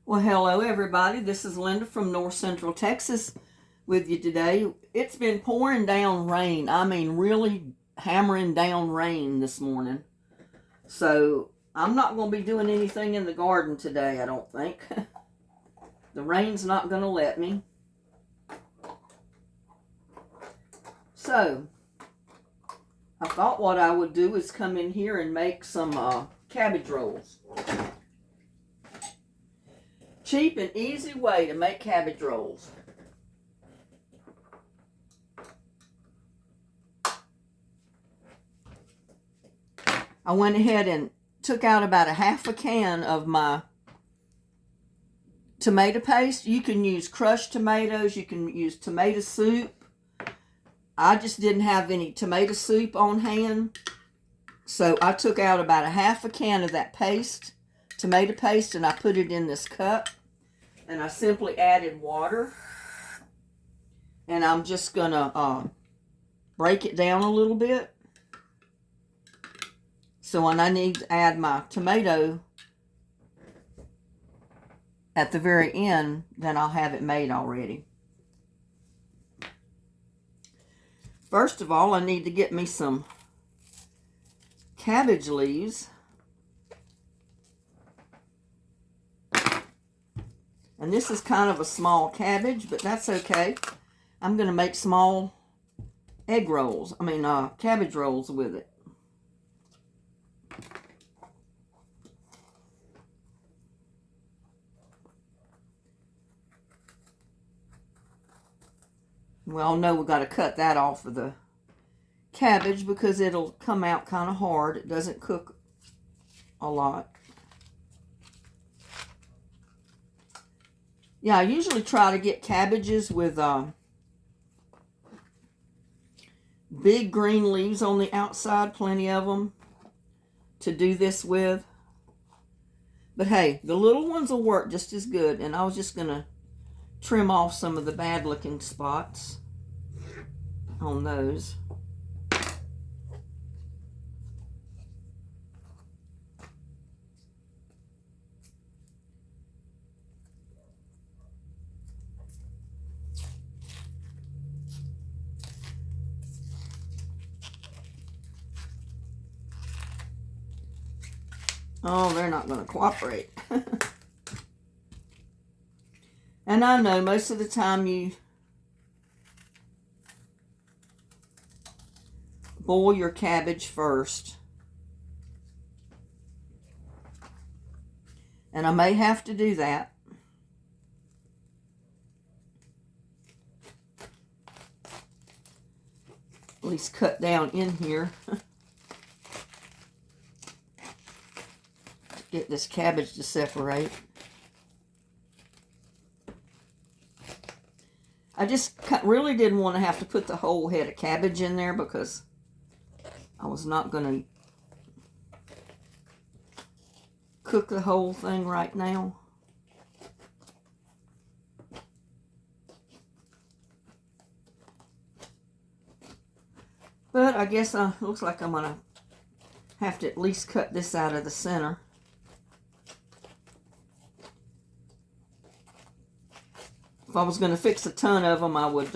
Well, hello everybody. This is Linda from North Central Texas with you today. It's been pouring down rain. I mean, really hammering down rain this morning. So I'm not going to be doing anything in the garden today, I don't think. The rain's not going to let me. So I thought what I would do is come in here and make some cabbage rolls. Cheap and easy way to make cabbage rolls. I went ahead and took out about a half a can of my tomato paste. You can use crushed tomatoes. You can use tomato soup. I just didn't have any tomato soup on hand. So I took out about a half a can of that paste, tomato paste, and I put it in this cup. And I simply added water. And I'm just going to break it down a little bit. So when I need to add my tomato at the very end, then I'll have it made already. First of all, I need to get me some cabbage leaves. And this is kind of a small cabbage, but that's okay. I'm going to make small cabbage rolls with it. We all know we've got to cut that off of the cabbage because it'll come out kind of hard. It doesn't cook a lot. Yeah, I usually try to get cabbages with big green leaves on the outside, plenty of them to do this with. But hey, the little ones will work just as good, and I was just going to trim off some of the bad looking spots on those. Oh, they're not going to cooperate. And I know most of the time you boil your cabbage first. And I may have to do that. At least cut down in here. Get this cabbage to separate. I just really didn't want to have to put the whole head of cabbage in there because I was not going to cook the whole thing right now. But I guess looks like I'm going to have to at least cut this out of the center. If I was going to fix a ton of them, I would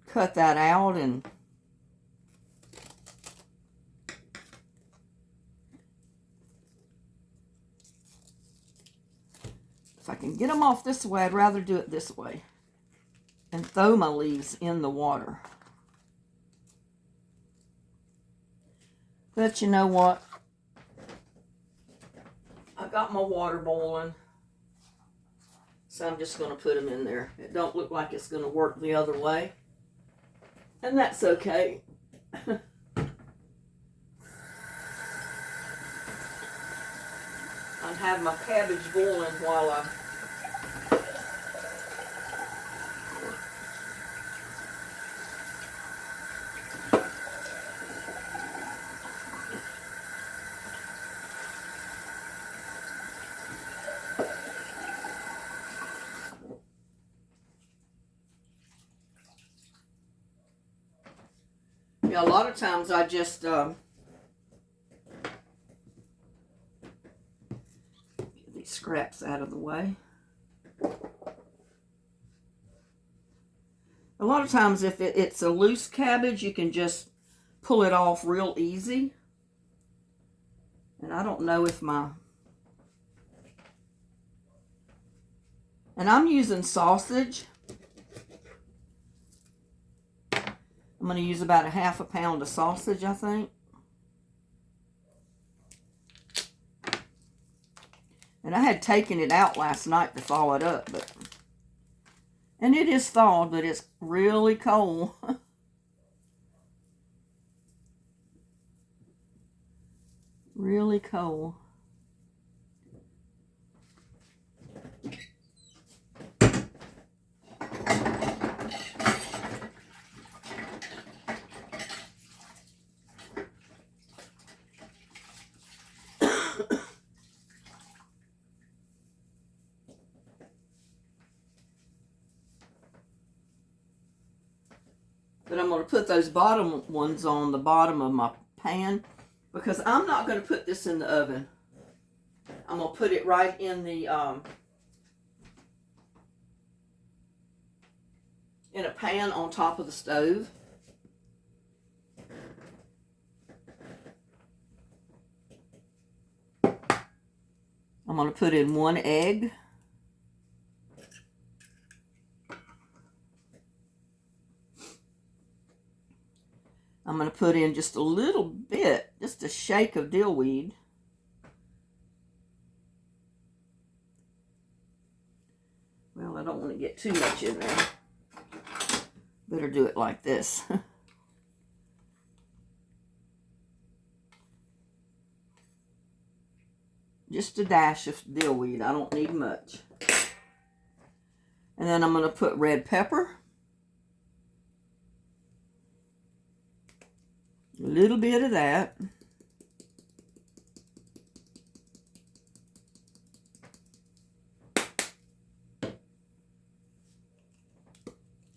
cut that out and if I can get them off this way, I'd rather do it this way and throw my leaves in the water. But you know what? I got my water boiling, so I'm just going to put them in there. It don't look like it's going to work the other way, and that's okay. I'd have my cabbage boiling while I Yeah, a lot of times I just get these scraps out of the way. A lot of times if it's a loose cabbage, you can just pull it off real easy. And I don't know if my... And I'm using sausage. I'm going to use about a half a pound of sausage, I think. And I had taken it out last night to thaw it up, but... And it is thawed, but it's really cold. Really cold. But I'm going to put those bottom ones on the bottom of my pan because I'm not going to put this in the oven. I'm going to put it right in the in a pan on top of the stove. I'm going to put in 1 egg. I'm going to put in just a little bit, just a shake of dill weed. Well, I don't want to get too much in there. Better do it like this. Just a dash of dill weed. I don't need much. And then I'm going to put red pepper. A little bit of that.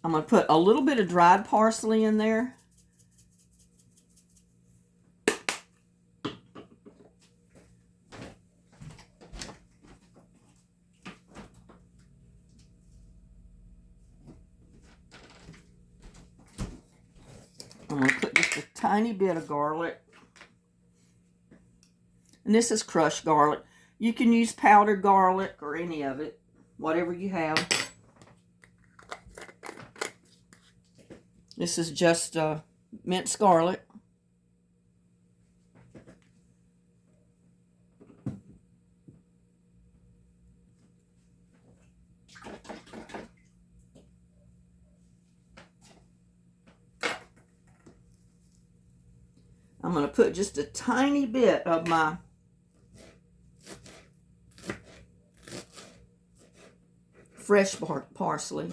I'm going to put a little bit of dried parsley in there. I'm going to put just a tiny bit of garlic. And this is crushed garlic. You can use powdered garlic or any of it, whatever you have. This is just minced garlic. I'm going to put just a tiny bit of my fresh parsley.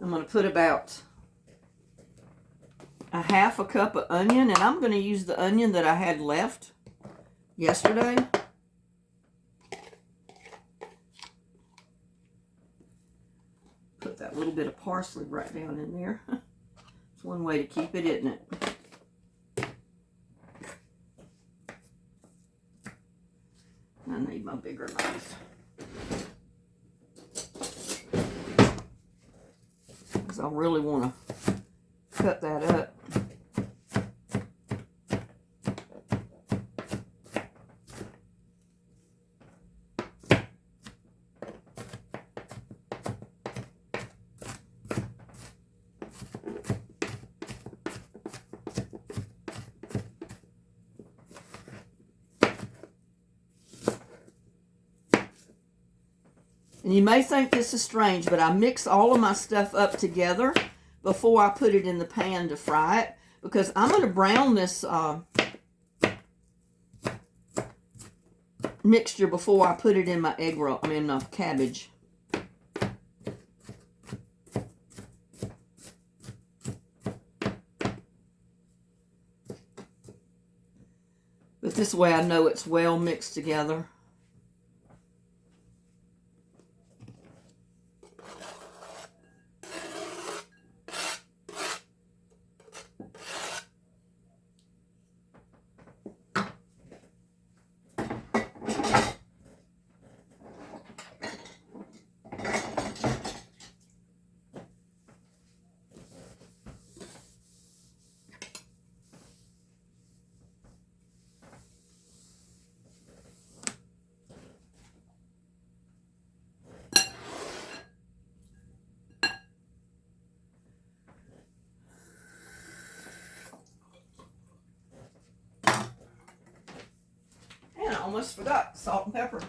I'm going to put about a half a cup of onion, and I'm going to use the onion that I had left yesterday. Put that little bit of parsley right down in there. It's one way to keep it, isn't it? I need my bigger knife. I really want to cut that up. And you may think this is strange, but I mix all of my stuff up together before I put it in the pan to fry it, because I'm going to brown this mixture before I put it in my egg roll. Cabbage. But this way I know it's well mixed together. And I almost forgot salt and pepper.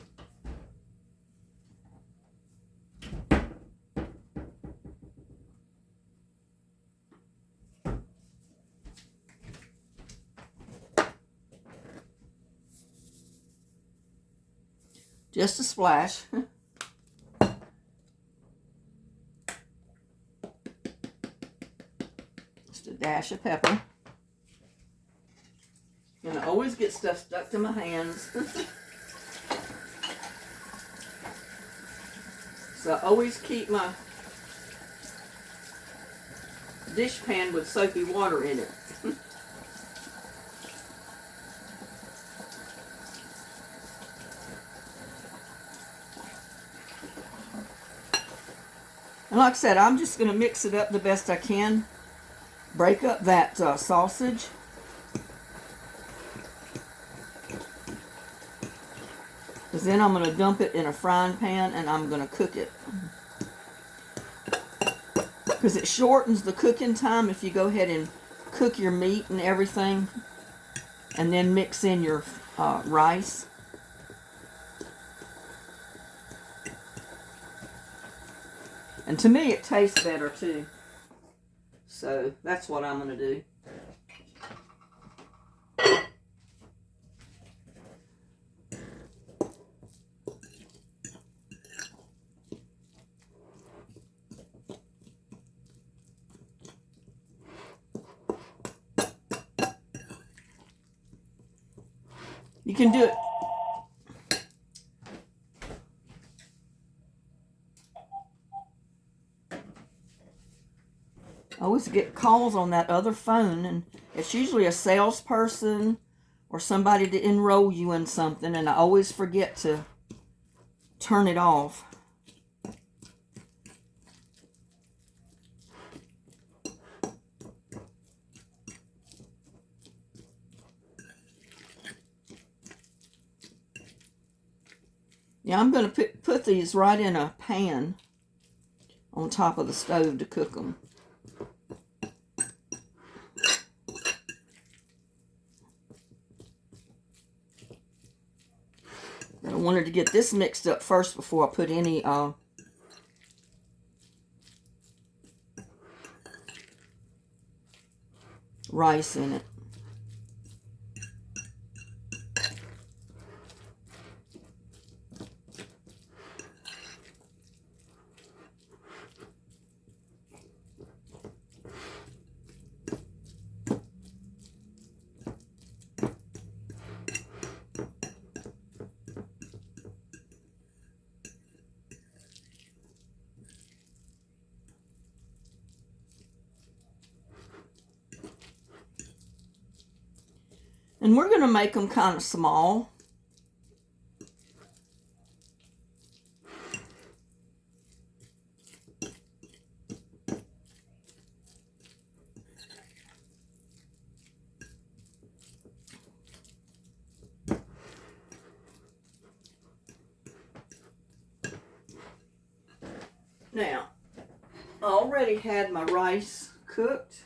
Just a splash. Just a dash of pepper. And I always get stuff stuck to my hands. So I always keep my dish pan with soapy water in it. And like I said, I'm just going to mix it up the best I can. Break up that sausage. Because then I'm going to dump it in a frying pan and I'm going to cook it. Because it shortens the cooking time if you go ahead and cook your meat and everything. And then mix in your rice. And to me, it tastes better too. So that's what I'm going to do. You can do it. I always get calls on that other phone, and it's usually a salesperson or somebody to enroll you in something, and I always forget to turn it off. Yeah, I'm going to put these right in a pan on top of the stove to cook them. I wanted to get this mixed up first before I put any rice in it. And we're going to make them kind of small. Now, I already had my rice cooked.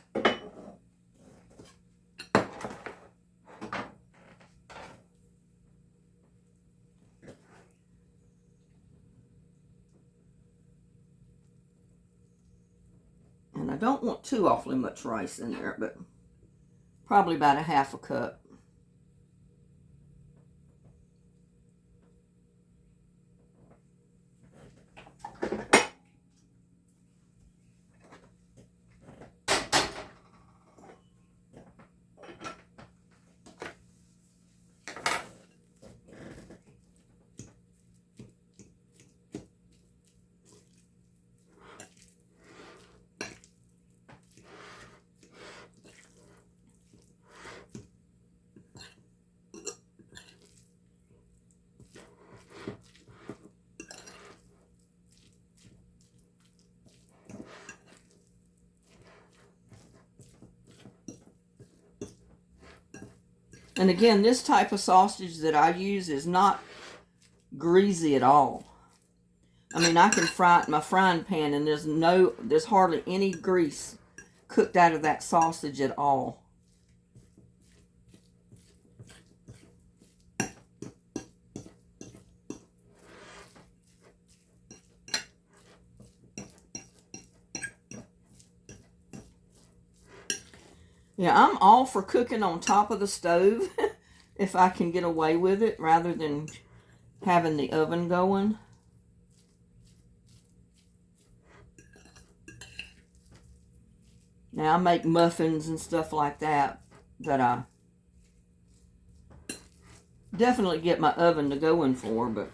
I don't want too awfully much rice in there, but probably about a half a cup. And again, this type of sausage that I use is not greasy at all. I mean, I can fry it in my frying pan and there's hardly any grease cooked out of that sausage at all. Yeah, I'm all for cooking on top of the stove if I can get away with it rather than having the oven going. Now, I make muffins and stuff like that I definitely get my oven to going for, but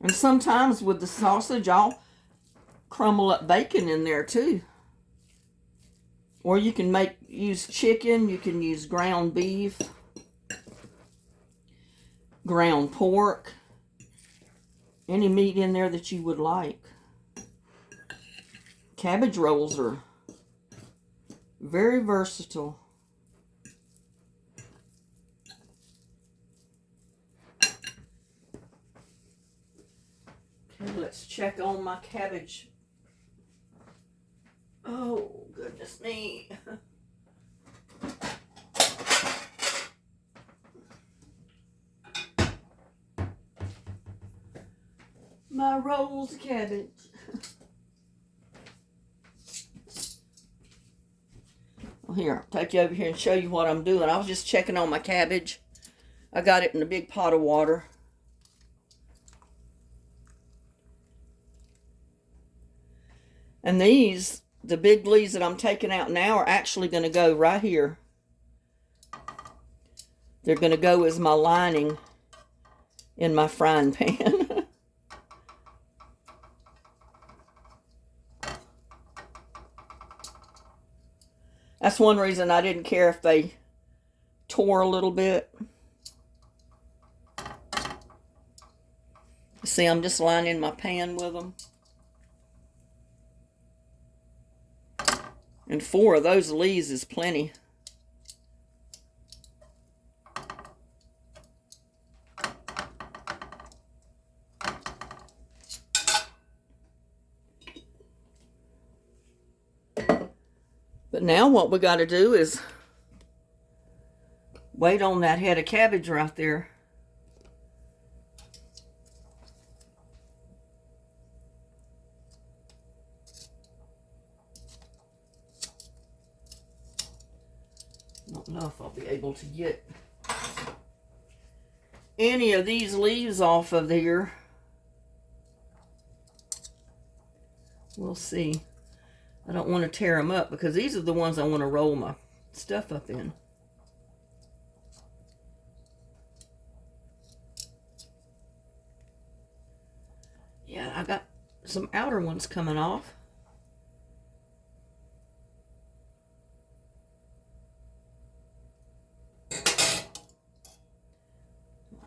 and sometimes with the sausage, I'll crumble up bacon in there too. Or you can use chicken, you can use ground beef, ground pork, any meat in there that you would like. Cabbage rolls are very versatile. Okay, let's check on my cabbage. Oh, goodness me. My rolls of cabbage. Well, here, I'll take you over here and show you what I'm doing. I was just checking on my cabbage. I got it in a big pot of water. And these, the big leaves that I'm taking out now, are actually going to go right here. They're going to go as my lining in my frying pan. That's one reason I didn't care if they tore a little bit. See, I'm just lining my pan with them. And 4 of those leaves is plenty. But now what we got to do is wait on that head of cabbage right there. I don't know if I'll be able to get any of these leaves off of here. We'll see. I don't want to tear them up because these are the ones I want to roll my stuff up in. Yeah, I got some outer ones coming off.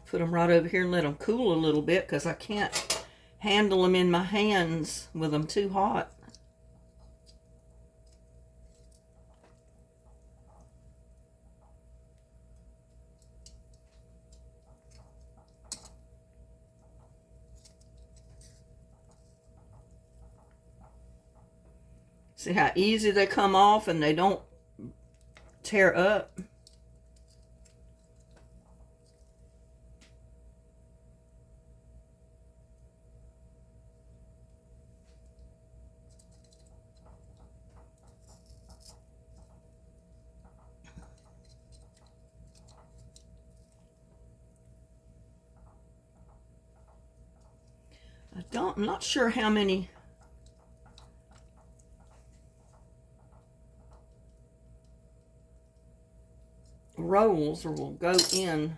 Put them right over here and let them cool a little bit because I can't handle them in my hands with them too hot. See how easy they come off and they don't tear up? I'm not sure how many rolls will go in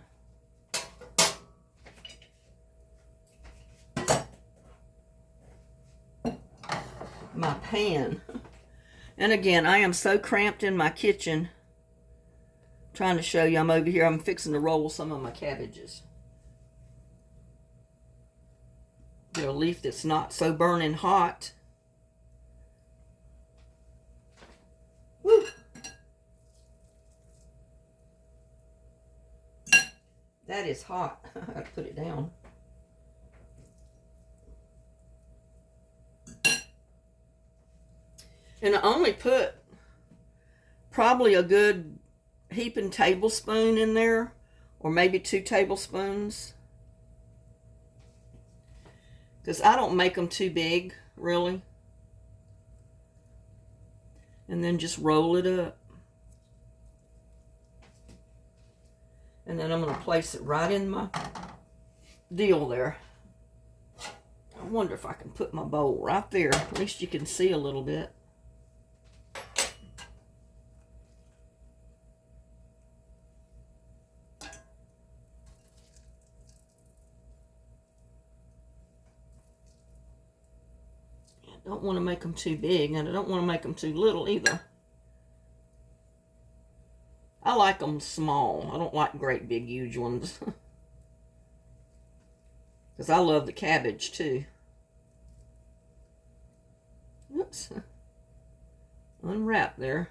my pan. And again, I am so cramped in my kitchen. Trying to show you, I'm over here, I'm fixing to roll some of my cabbages. Get a leaf that's not so burning hot. Woo. That is hot. I gotta put it down. And I only put probably a good heaping tablespoon in there, or maybe 2 tablespoons. Because I don't make them too big, really. And then just roll it up. And then I'm going to place it right in my deal there. I wonder if I can put my bowl right there. At least you can see a little bit. I don't want to make them too big, and I don't want to make them too little either. I like them small. I don't like great big huge ones. Because I love the cabbage too. Oops. Unwrap there.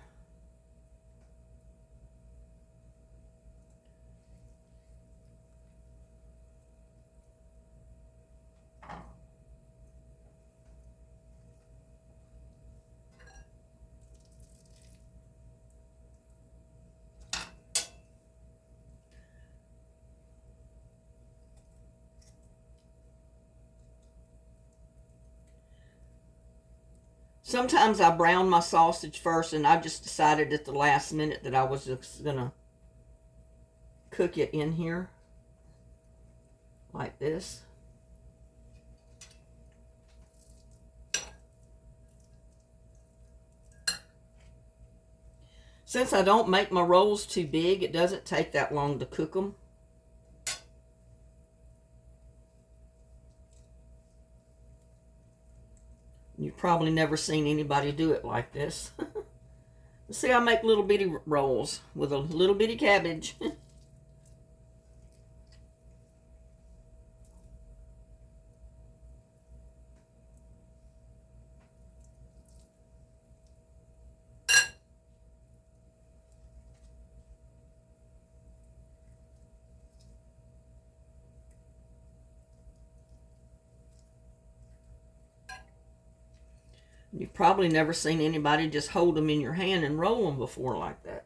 Sometimes I brown my sausage first, and I just decided at the last minute that I was just gonna cook it in here like this. Since I don't make my rolls too big, it doesn't take that long to cook them. You've probably never seen anybody do it like this. See, I make little bitty rolls with a little bitty cabbage. You've probably never seen anybody just hold them in your hand and roll them before like that.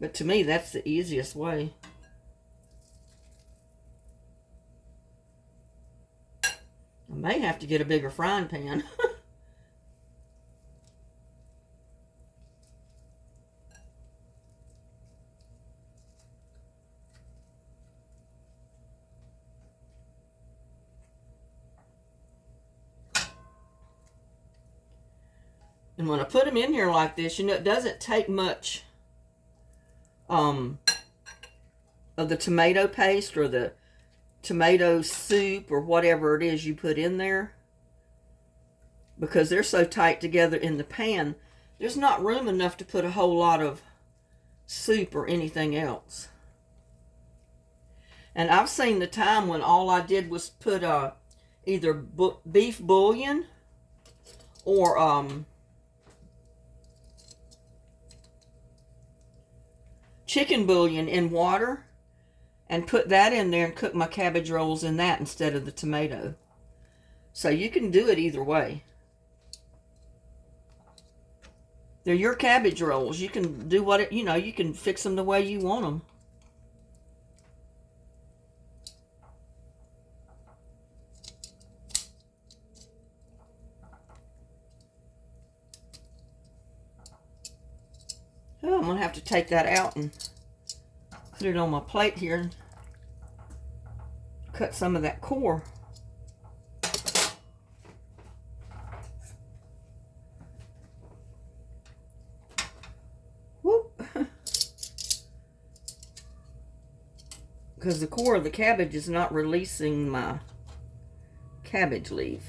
But to me, that's the easiest way. I may have to get a bigger frying pan. And when I put them in here like this, you know, it doesn't take much of the tomato paste or the tomato soup or whatever it is you put in there. Because they're so tight together in the pan, there's not room enough to put a whole lot of soup or anything else. And I've seen the time when all I did was put either beef bouillon or chicken bouillon in water and put that in there and cook my cabbage rolls in that instead of the tomato. So you can do it either way. They're your cabbage rolls. You can do you can fix them the way you want them. Oh, I'm going to have to take that out and put it on my plate here and cut some of that core. Whoop. Because the core of the cabbage is not releasing my cabbage leaf.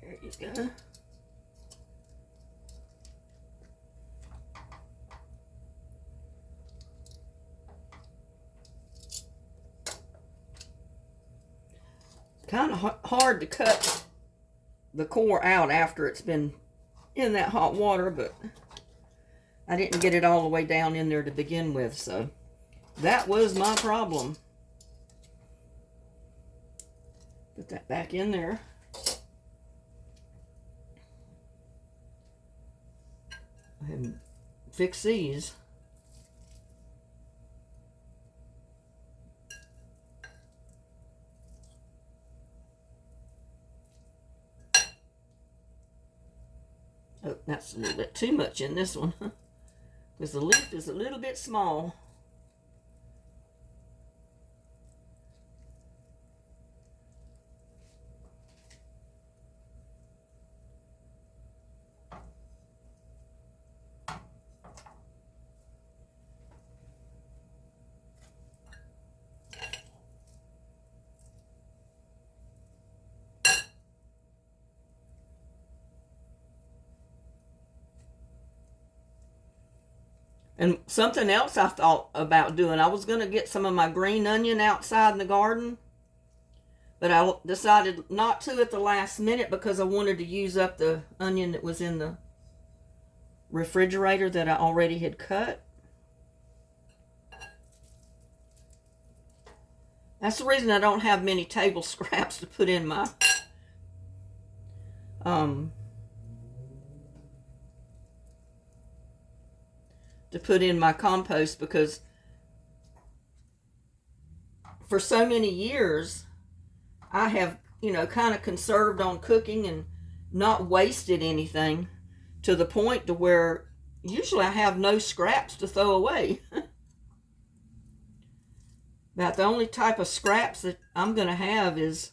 There you go. Kind of hard to cut the core out after it's been in that hot water, but I didn't get it all the way down in there to begin with, so that was my problem. Put that back in there. And fix these. Oh, that's a little bit too much in this one, because the leaf is a little bit small. And something else I thought about doing, I was going to get some of my green onion outside in the garden, but I decided not to at the last minute because I wanted to use up the onion that was in the refrigerator that I already had cut. That's the reason I don't have many table scraps to put in my compost, because for so many years I have, kind of conserved on cooking and not wasted anything, to the point to where usually I have no scraps to throw away. About the only type of scraps that I'm going to have is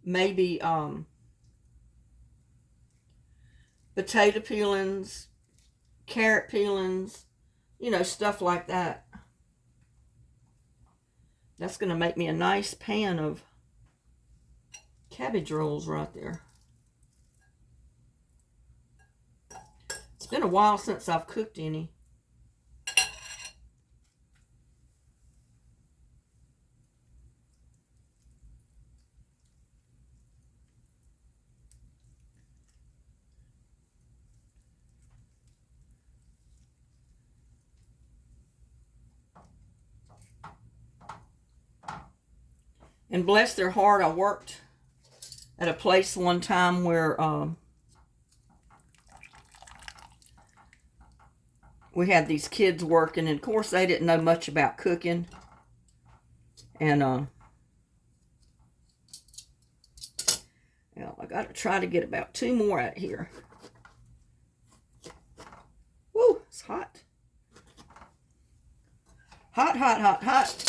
maybe potato peelings, carrot peelings, stuff like that. That's going to make me a nice pan of cabbage rolls right there. It's been a while since I've cooked any. And bless their heart, I worked at a place one time where we had these kids working, and of course they didn't know much about cooking. And well, I got to try to get about 2 more out here. Woo, it's hot. Hot, hot, hot, hot.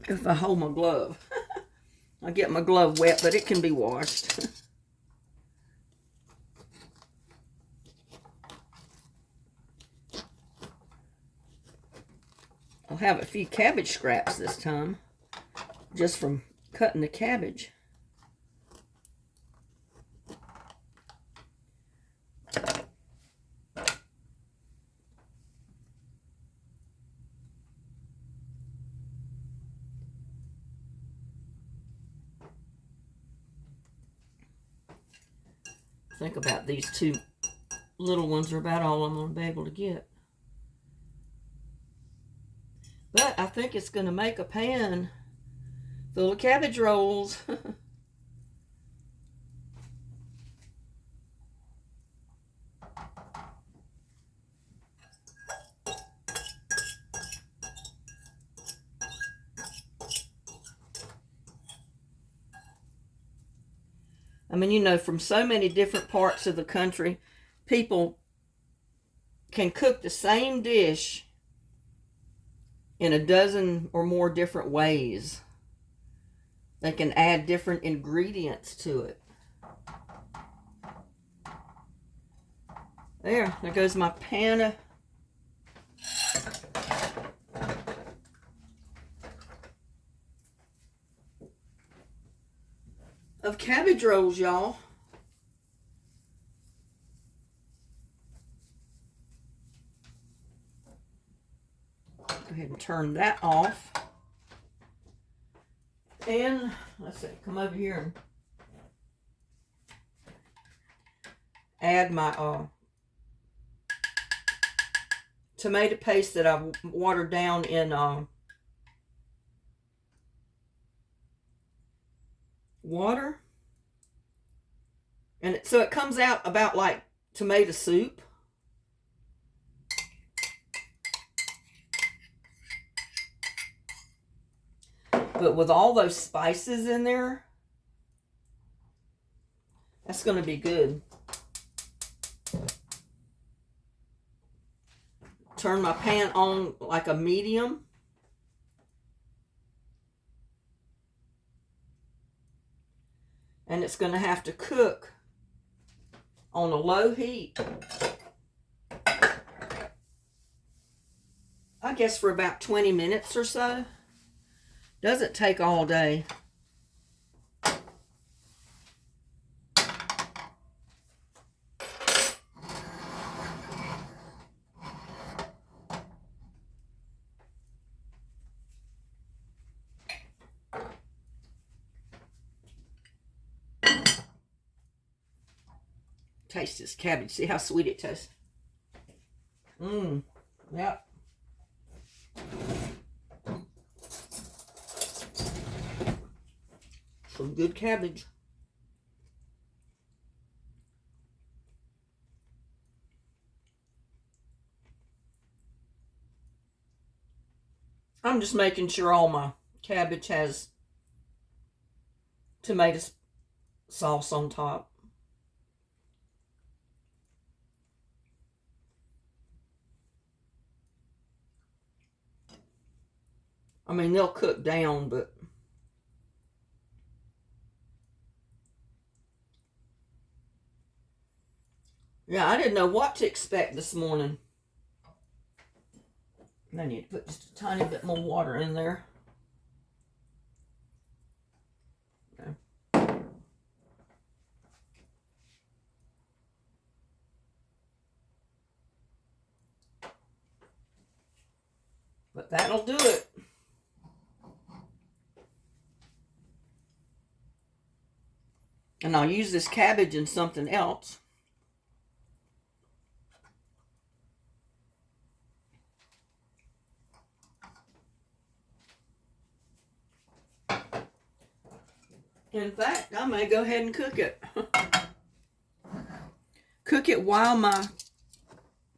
If I hold my glove. I get my glove wet, but it can be washed. I'll have a few cabbage scraps this time, just from cutting the cabbage. Think about these 2 little ones are about all I'm going to be able to get. But I think it's going to make a pan full of cabbage rolls. I mean, you know, from so many different parts of the country, people can cook the same dish in a dozen or more different ways. They can add different ingredients to it. There goes my pan of cabbage rolls, y'all. Go ahead and turn that off. And let's see, come over here and add my tomato paste that I've watered down in water. And so it comes out about like tomato soup. But with all those spices in there, that's going to be good. Turn my pan on like a medium. And it's going to have to cook on a low heat, I guess for about 20 minutes or so. Doesn't take all day. Taste this cabbage. See how sweet it tastes. Yep. Some good cabbage. I'm just making sure all my cabbage has tomato sauce on top. I mean, they'll cook down, but yeah, I didn't know what to expect this morning. I need to put just a tiny bit more water in there. Okay. But that'll do it. And I'll use this cabbage in something else. In fact, I may go ahead and cook it. Cook it while my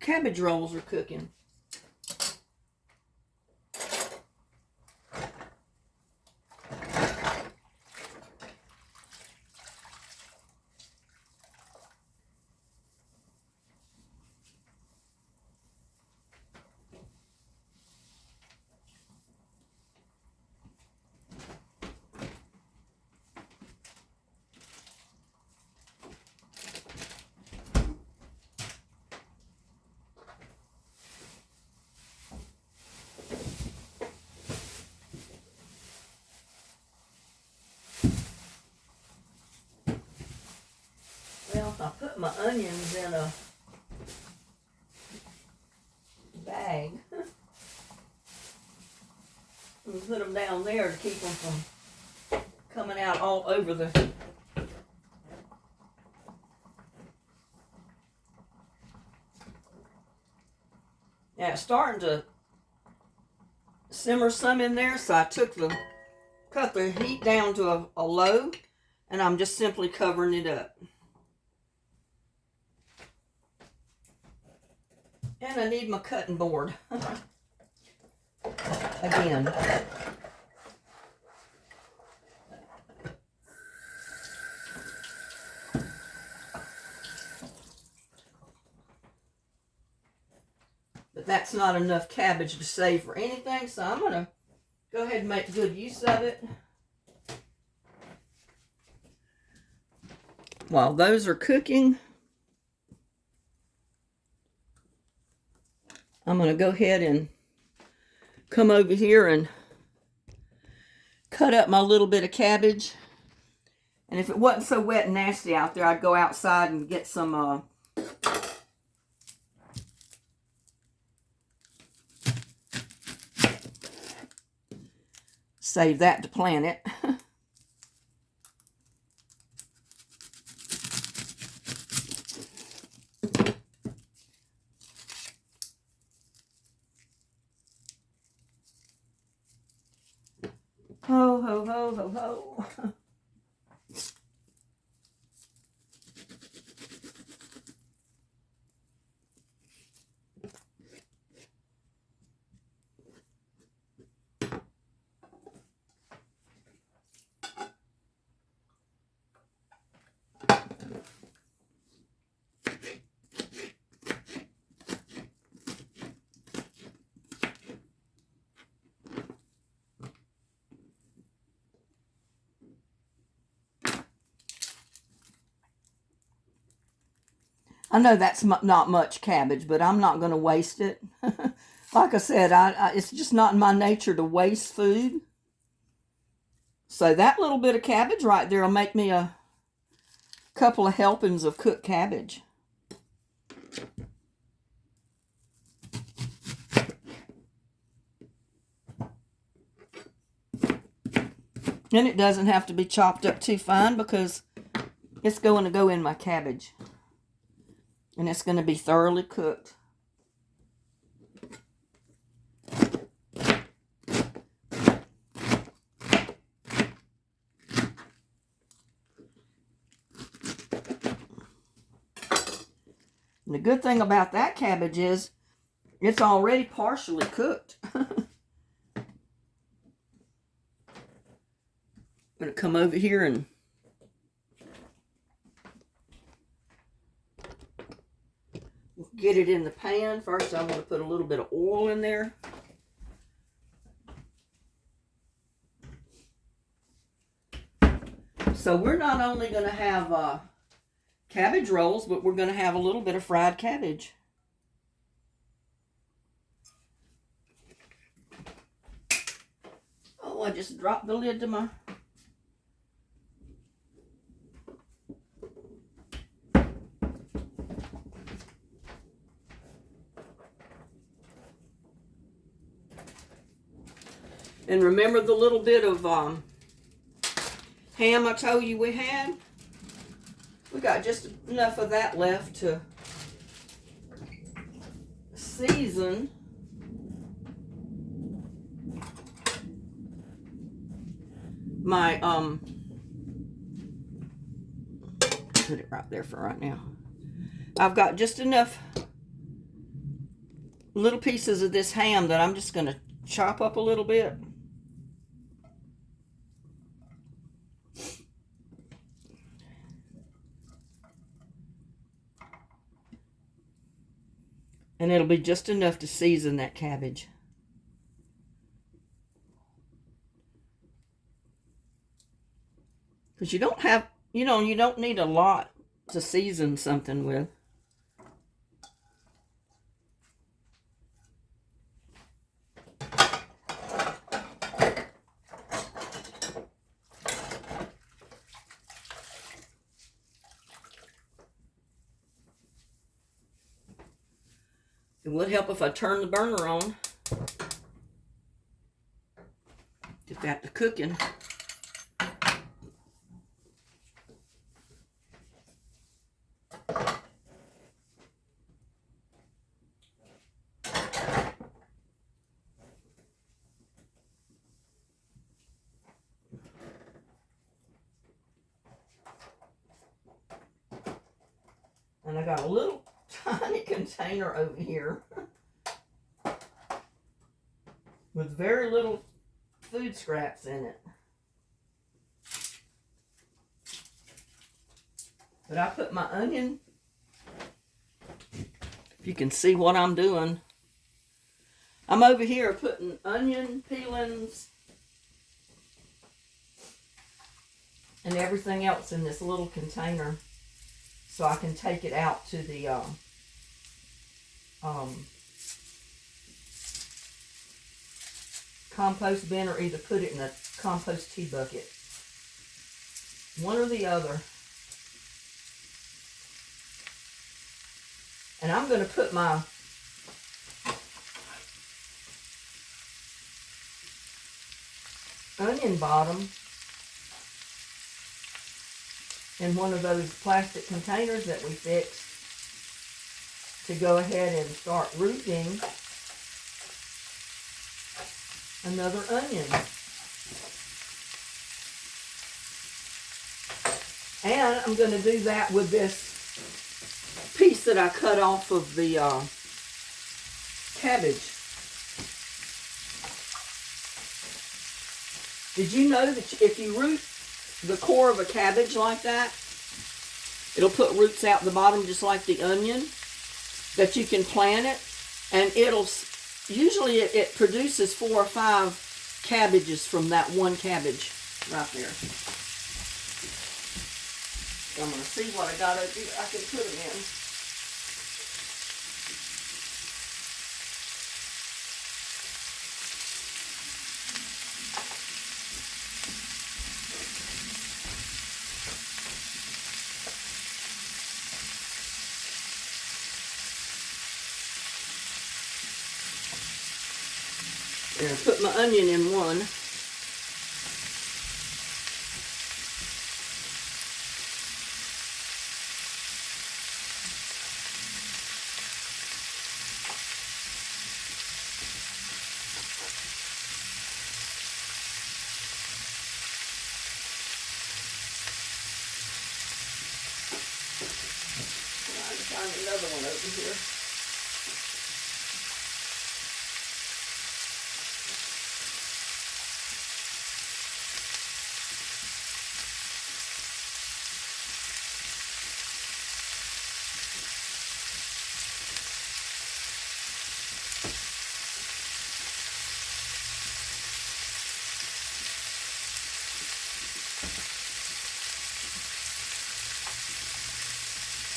cabbage rolls are cooking. Well, I put my onions in a bag and put them down there to keep them from coming out all over the Now it's starting to simmer some in there, so I cut the heat down to a low, and I'm just simply covering it up. And I need my cutting board again. But that's not enough cabbage to save for anything, so I'm going to go ahead and make good use of it. While those are cooking, I'm going to go ahead and come over here and cut up my little bit of cabbage. And if it wasn't so wet and nasty out there, I'd go outside and get some save that to plant it. Ho, ho, ho, ho, ho. I know that's not much cabbage, but I'm not going to waste it. Like I said, it's just not in my nature to waste food. So that little bit of cabbage right there will make me a couple of helpings of cooked cabbage. And it doesn't have to be chopped up too fine because it's going to go in my cabbage. And it's going to be thoroughly cooked. And the good thing about that cabbage is it's already partially cooked. I'm going to come over here and get it in the pan. First, I want to put a little bit of oil in there. So we're not only going to have cabbage rolls, but we're going to have a little bit of fried cabbage. Oh, I just dropped the lid to my... And remember the little bit of ham I told you we had? We got just enough of that left to season my put it right there for right now. I've got just enough little pieces of this ham that I'm just going to chop up a little bit. And it'll be just enough to season that cabbage. Because you don't have, you don't need a lot to season something with. It would help if I turn the burner on. Get that to cooking. And I got a little tiny container over here with very little food scraps in it. But I put my onion, if you can see what I'm doing, I'm over here putting onion peelings and everything else in this little container so I can take it out to the compost bin, or either put it in a compost tea bucket. One or the other. And I'm going to put my onion bottom in one of those plastic containers that we fixed to go ahead and start rooting another onion. And I'm going to do that with this piece that I cut off of the cabbage. Did you know that if you root the core of a cabbage like that, it'll put roots out the bottom just like the onion, that you can plant it, and it'll, usually it produces 4 or 5 cabbages from that one cabbage right there. So I'm going to see what I got over here I can put them in. There, put my onion in one. Trying to find another one over here.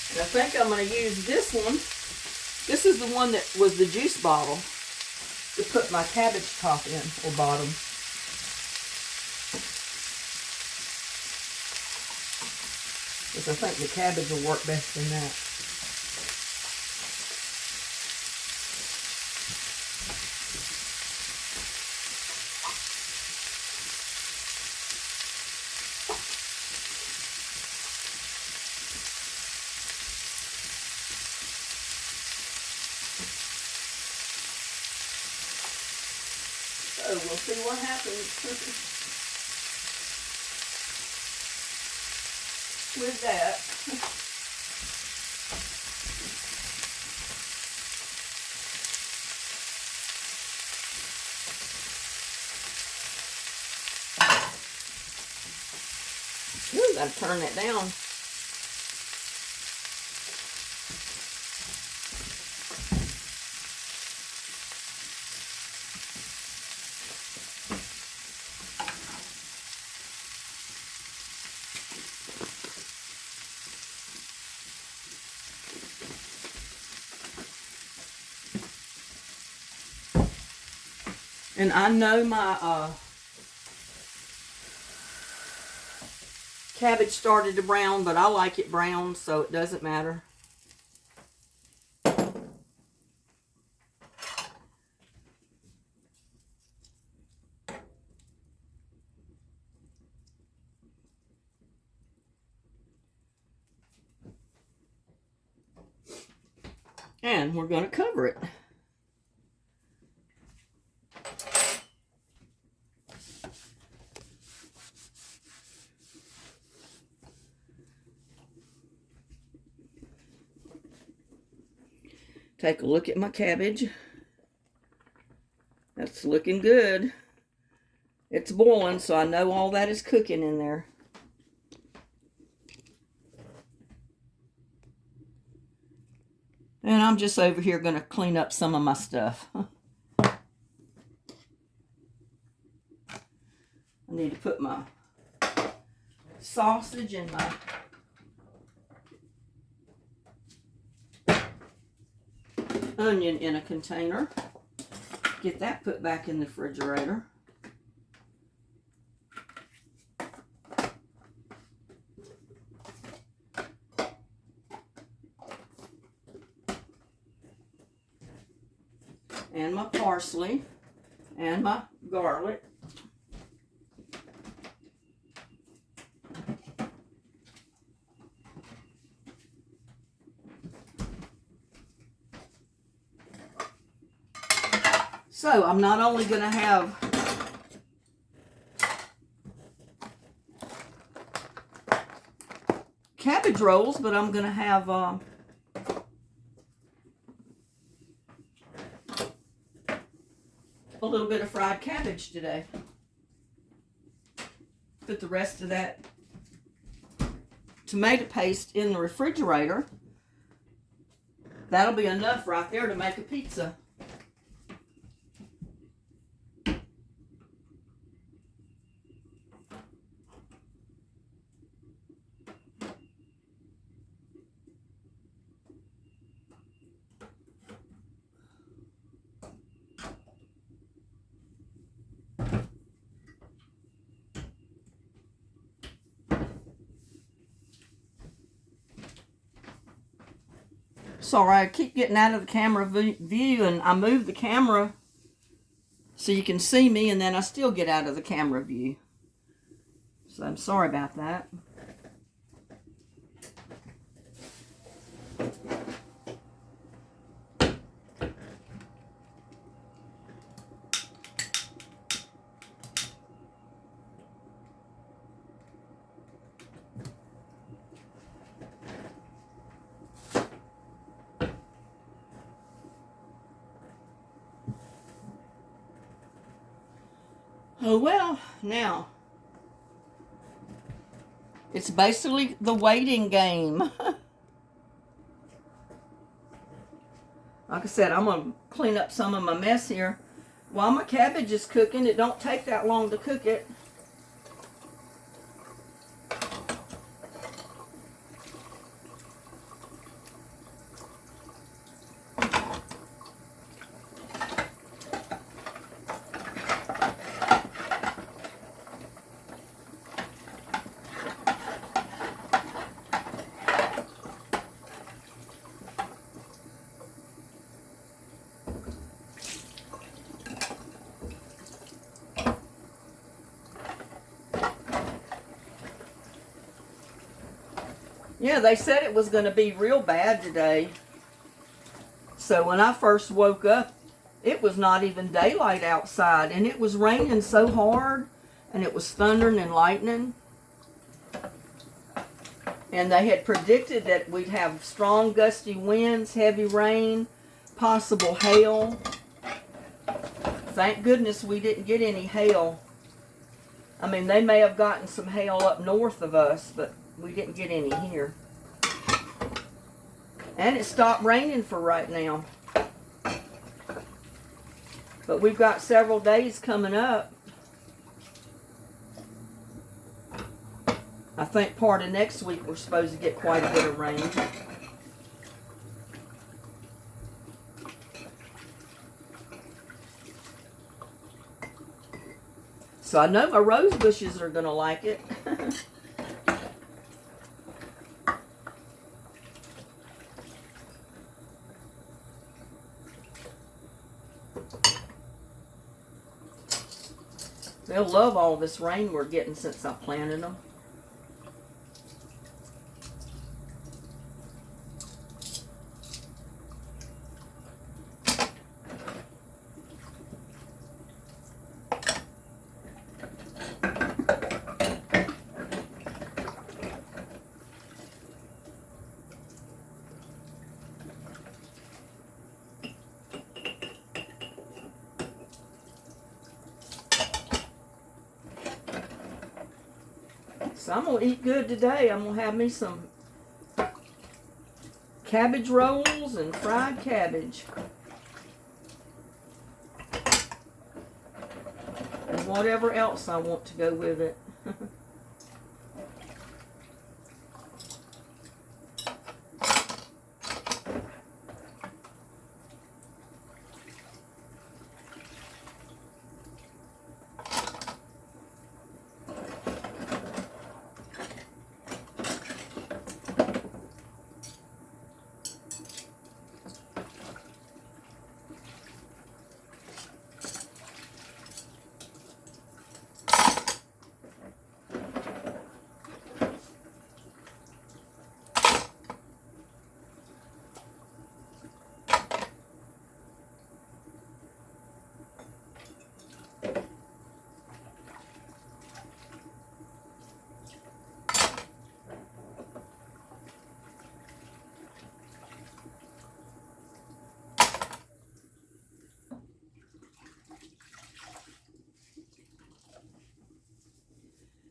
And I think I'm going to use this one. This is the one that was the juice bottle to put my cabbage top in, or bottom. Because I think the cabbage will work best in that. So we'll see what happens with that. Ooh, gotta turn that down. And I know my cabbage started to brown, but I like it brown, so it doesn't matter. And we're going to cover it. Take a look at my cabbage. That's looking good. It's boiling, so I know all that is cooking in there. And I'm just over here going to clean up some of my stuff. I need to put my sausage in my onion in a container. Get that put back in the refrigerator. And my parsley and my garlic. So I'm not only going to have cabbage rolls, but I'm going to have a little bit of fried cabbage today. Put the rest of that tomato paste in the refrigerator. That'll be enough right there to make a pizza. Sorry, I keep getting out of the camera view, and I move the camera so you can see me, and then I still get out of the camera view. So I'm sorry about that. Oh well, now, it's basically the waiting game. Like I said, I'm going to clean up some of my mess here. While my cabbage is cooking, it don't take that long to cook it. Yeah, they said it was going to be real bad today. So when I first woke up, it was not even daylight outside, and it was raining so hard, and it was thundering and lightning. And they had predicted that we'd have strong gusty winds, heavy rain, possible hail. Thank goodness we didn't get any hail. I mean, they may have gotten some hail up north of us, but we didn't get any here. And it stopped raining for right now. But we've got several days coming up. I think part of next week we're supposed to get quite a bit of rain. So I know my rose bushes are going to like it. They'll love all this rain we're getting since I planted them. So I'm going to eat good today. I'm going to have me some cabbage rolls and fried cabbage. And whatever else I want to go with it.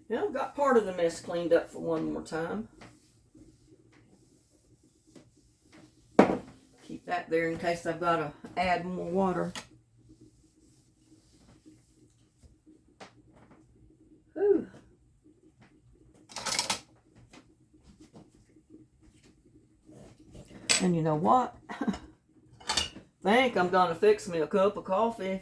Now I've got part of the mess cleaned up for one more time. Keep that there in case I've got to add more water. Whew. And you know what? I think I'm going to fix me a cup of coffee.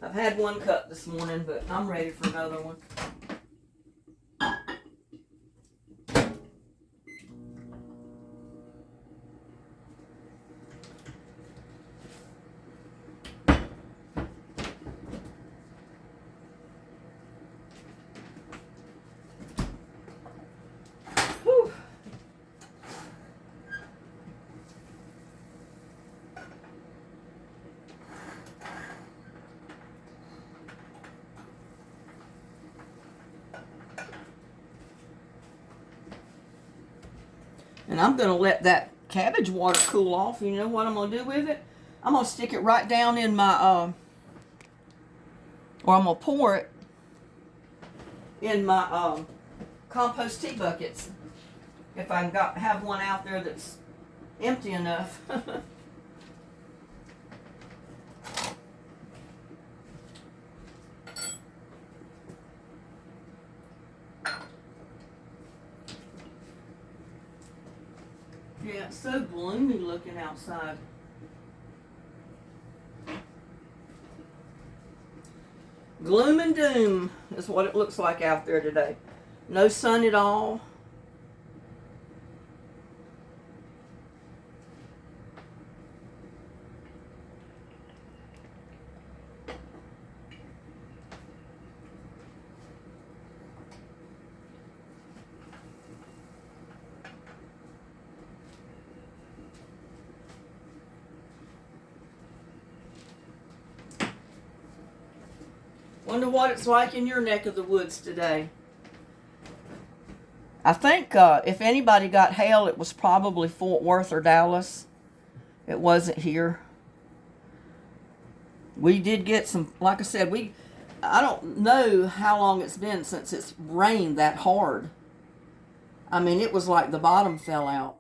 I've had one cup this morning, but I'm ready for another one. Whew. And I'm going to let that cabbage water cool off. You know what I'm going to do with it? I'm going to stick it right down in my, or I'm going to pour it in my compost tea buckets. If I have one out there that's empty enough. Yeah, it's so gloomy looking outside. Gloom and doom is what it looks like out there today. No sun at all. Wonder what it's like in your neck of the woods today. I think if anybody got hail, it was probably Fort Worth or Dallas. It wasn't here. We did get some, like I said, I don't know how long it's been since it's rained that hard. I mean, it was like the bottom fell out.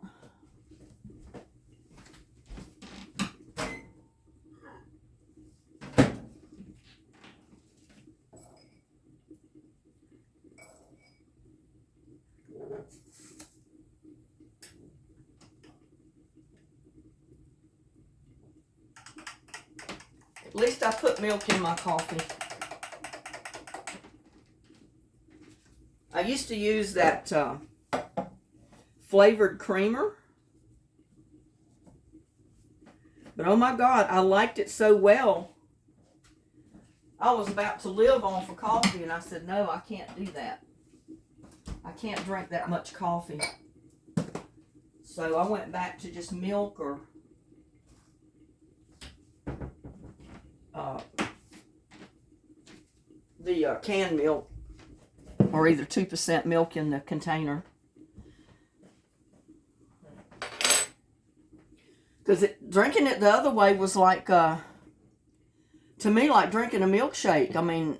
At least I put milk in my coffee. I used to use that flavored creamer. But oh my God, I liked it so well. I was about to live on for coffee and I said, no, I can't do that. I can't drink that much coffee. So I went back to just milk or the canned milk, or either 2% milk in the container. Because drinking it the other way was like, to me, like drinking a milkshake. I mean,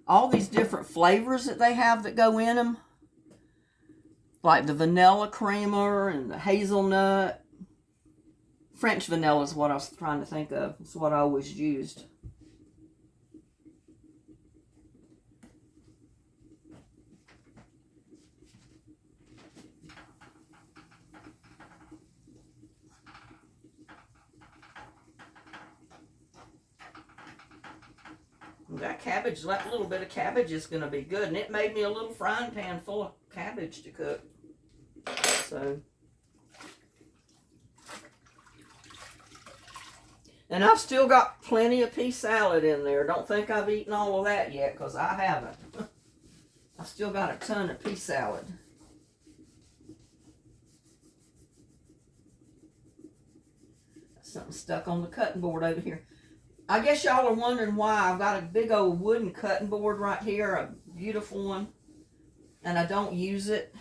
all these different flavors that they have that go in them. Like the vanilla creamer and the hazelnut. French vanilla is what I was trying to think of. It's what I always used. That cabbage, that little bit of cabbage is going to be good. And it made me a little frying pan full of cabbage to cook. So. And I've still got plenty of pea salad in there. Don't think I've eaten all of that yet, because I haven't. I've still got a ton of pea salad. Something stuck on the cutting board over here. I guess y'all are wondering why I've got a big old wooden cutting board right here, a beautiful one, and I don't use it.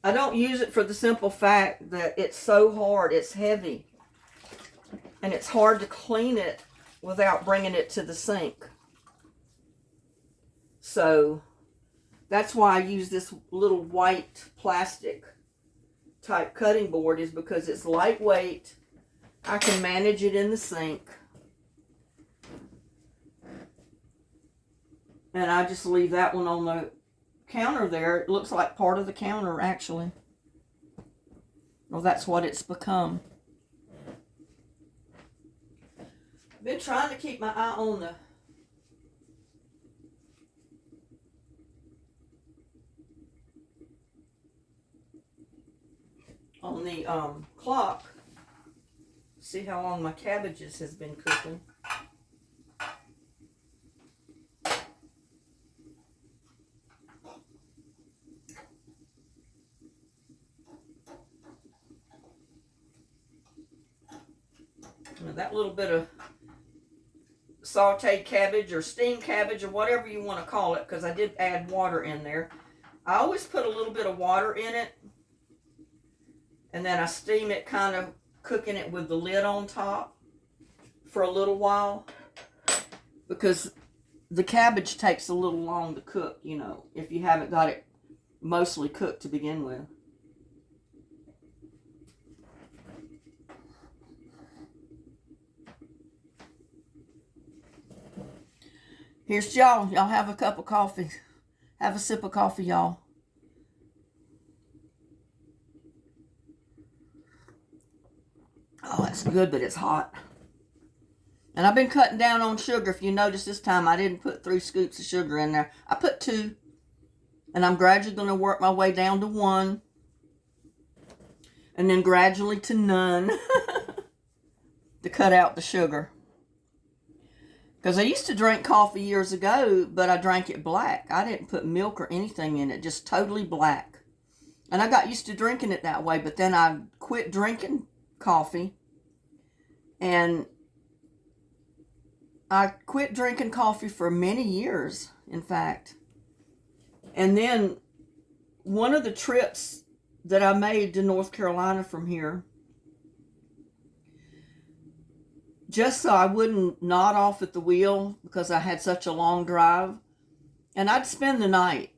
I don't use it for the simple fact that it's so hard, it's heavy, and it's hard to clean it without bringing it to the sink. So that's why I use this little white plastic type cutting board, is because it's lightweight. I can manage it in the sink. And I just leave that one on the counter there. It looks like part of the counter, actually. Well, that's what it's become. I've been trying to keep my eye on the clock. See how long my cabbages has been cooking. Now that little bit of sauteed cabbage or steamed cabbage or whatever you want to call it, because I did add water in there. I always put a little bit of water in it, and then I steam it, kind of cooking it with the lid on top for a little while, because the cabbage takes a little long to cook, you know, if you haven't got it mostly cooked to begin with. Here's y'all. Y'all have a cup of coffee. Have a sip of coffee, y'all. Oh, that's good, but it's hot. And I've been cutting down on sugar. If you notice this time, I didn't put 3 scoops of sugar in there. I put 2. And I'm gradually going to work my way down to 1. And then gradually to none. To cut out the sugar. Because I used to drink coffee years ago, but I drank it black. I didn't put milk or anything in it, just totally black. And I got used to drinking it that way, but then I quit drinking coffee. And I quit drinking coffee for many years, in fact. And then one of the trips that I made to North Carolina from here, just so I wouldn't nod off at the wheel because I had such a long drive. And I'd spend the night,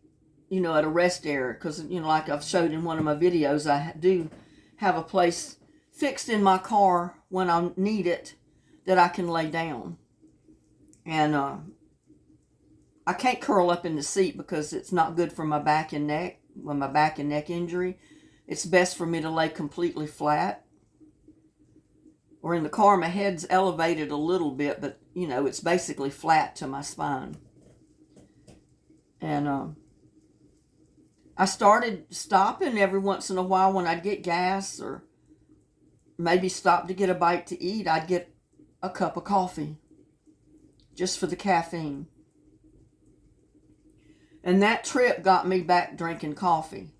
you know, at a rest area because, you know, like I've showed in one of my videos, I do have a place fixed in my car when I need it that I can lay down. And I can't curl up in the seat because it's not good for my back and neck. With my back and neck injury, it's best for me to lay completely flat. Or in the car, my head's elevated a little bit, but, you know, it's basically flat to my spine. And I started stopping every once in a while when I'd get gas or maybe stop to get a bite to eat. I'd get a cup of coffee just for the caffeine. And that trip got me back drinking coffee.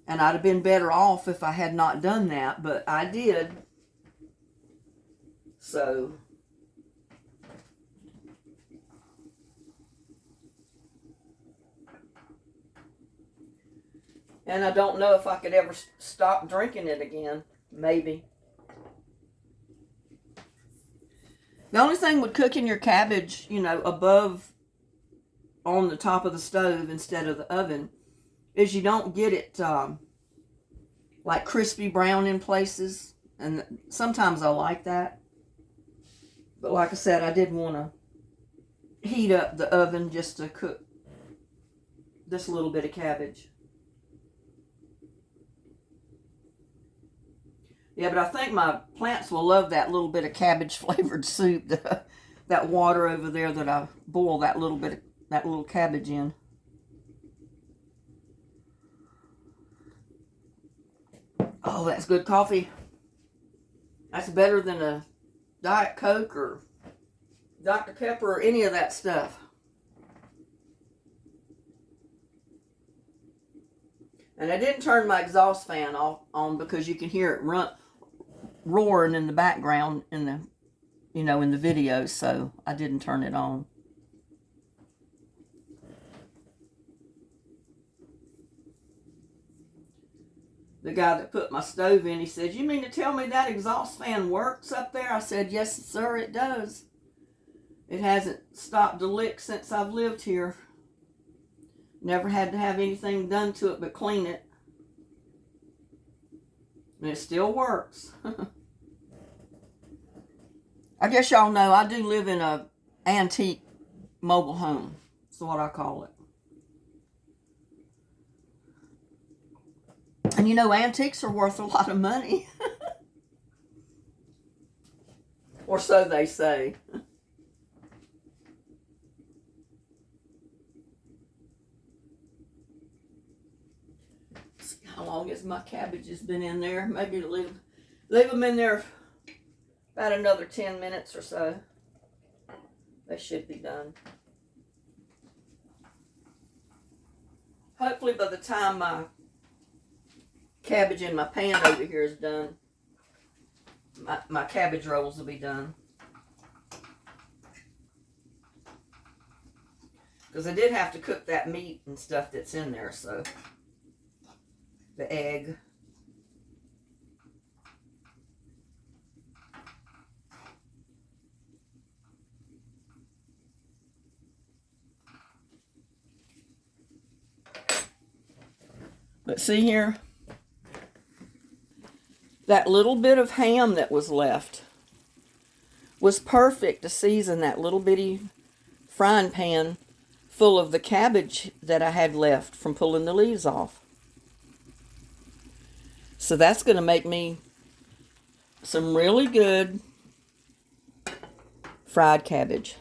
And I'd have been better off if I had not done that, but I did. So, and I don't know if I could ever stop drinking it again. Maybe. The only thing with cooking your cabbage, you know, above on the top of the stove instead of the oven is you don't get it like crispy brown in places. And sometimes I like that. But like I said, I didn't want to heat up the oven just to cook this little bit of cabbage. Yeah, but I think my plants will love that little bit of cabbage flavored soup, that water over there that I boil that little bit of that little cabbage in. Oh, that's good coffee. That's better than a Diet Coke or Dr. Pepper or any of that stuff. And I didn't turn my exhaust fan on because you can hear it roaring in the background in the, you know, in the video, so I didn't turn it on. The guy that put my stove in, he said, "You mean to tell me that exhaust fan works up there?" I said, "Yes, sir, it does. It hasn't stopped a lick since I've lived here. Never had to have anything done to it but clean it. And it still works." I guess y'all know I do live in a antique mobile home. That's what I call it. And you know, antiques are worth a lot of money. Or so they say. How long has my cabbages been in there? Maybe leave them in there about another 10 minutes or so. They should be done. Hopefully by the time my cabbage in my pan over here is done, my cabbage rolls will be done. Because I did have to cook that meat and stuff that's in there, so the egg. But see here, that little bit of ham that was left was perfect to season that little bitty frying pan full of the cabbage that I had left from pulling the leaves off. So that's going to make me some really good fried cabbage.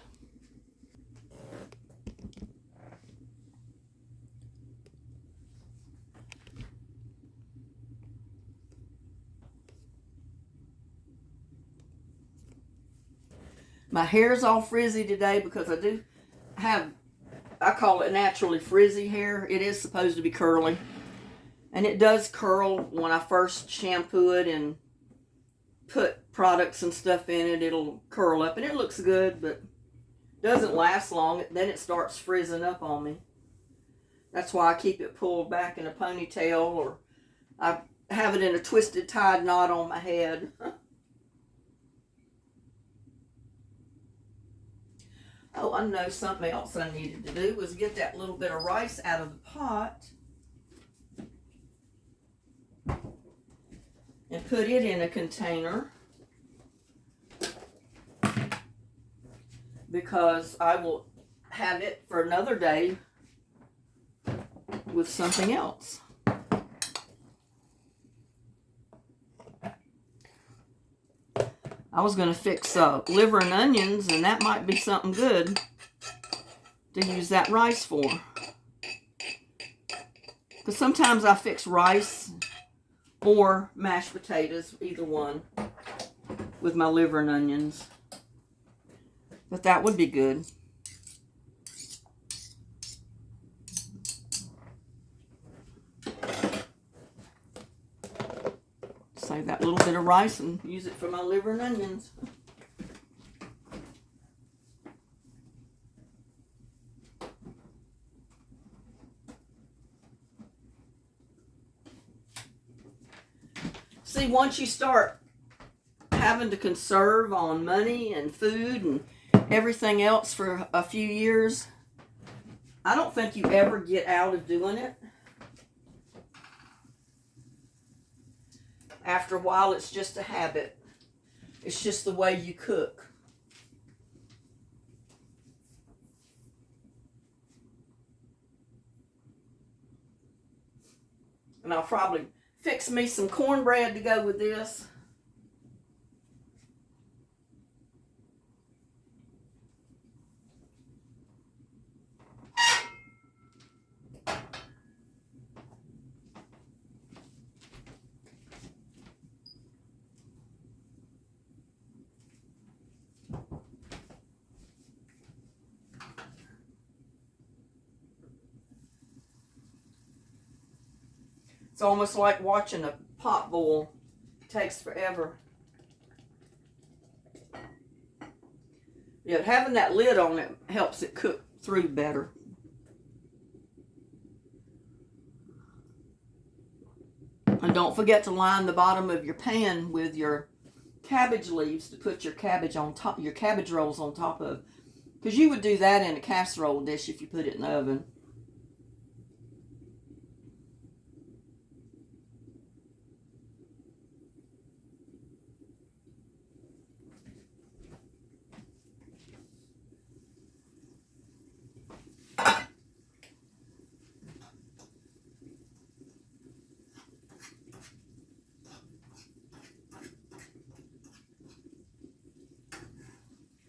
My hair's all frizzy today because I do have, I call it naturally frizzy hair. It is supposed to be curly. And it does curl when I first shampoo it and put products and stuff in it. It'll curl up and it looks good, but doesn't last long. Then it starts frizzing up on me. That's why I keep it pulled back in a ponytail, or I have it in a twisted tied knot on my head. Oh, I know something else I needed to do was get that little bit of rice out of the pot and put it in a container, because I will have it for another day with something else. I was going to fix liver and onions, and that might be something good to use that rice for. Because sometimes I fix rice or mashed potatoes, either one, with my liver and onions. But that would be good. Save that little bit of rice and use it for my liver and onions. See, once you start having to conserve on money and food and everything else for a few years, I don't think you ever get out of doing it. After a while, it's just a habit. It's just the way you cook. And I'll probably fix me some cornbread to go with this. It's almost like watching a pot boil. It takes forever. Yeah, having that lid on it helps it cook through better. And don't forget to line the bottom of your pan with your cabbage leaves to put your cabbage on top, your cabbage rolls on top of. Because you would do that in a casserole dish if you put it in the oven.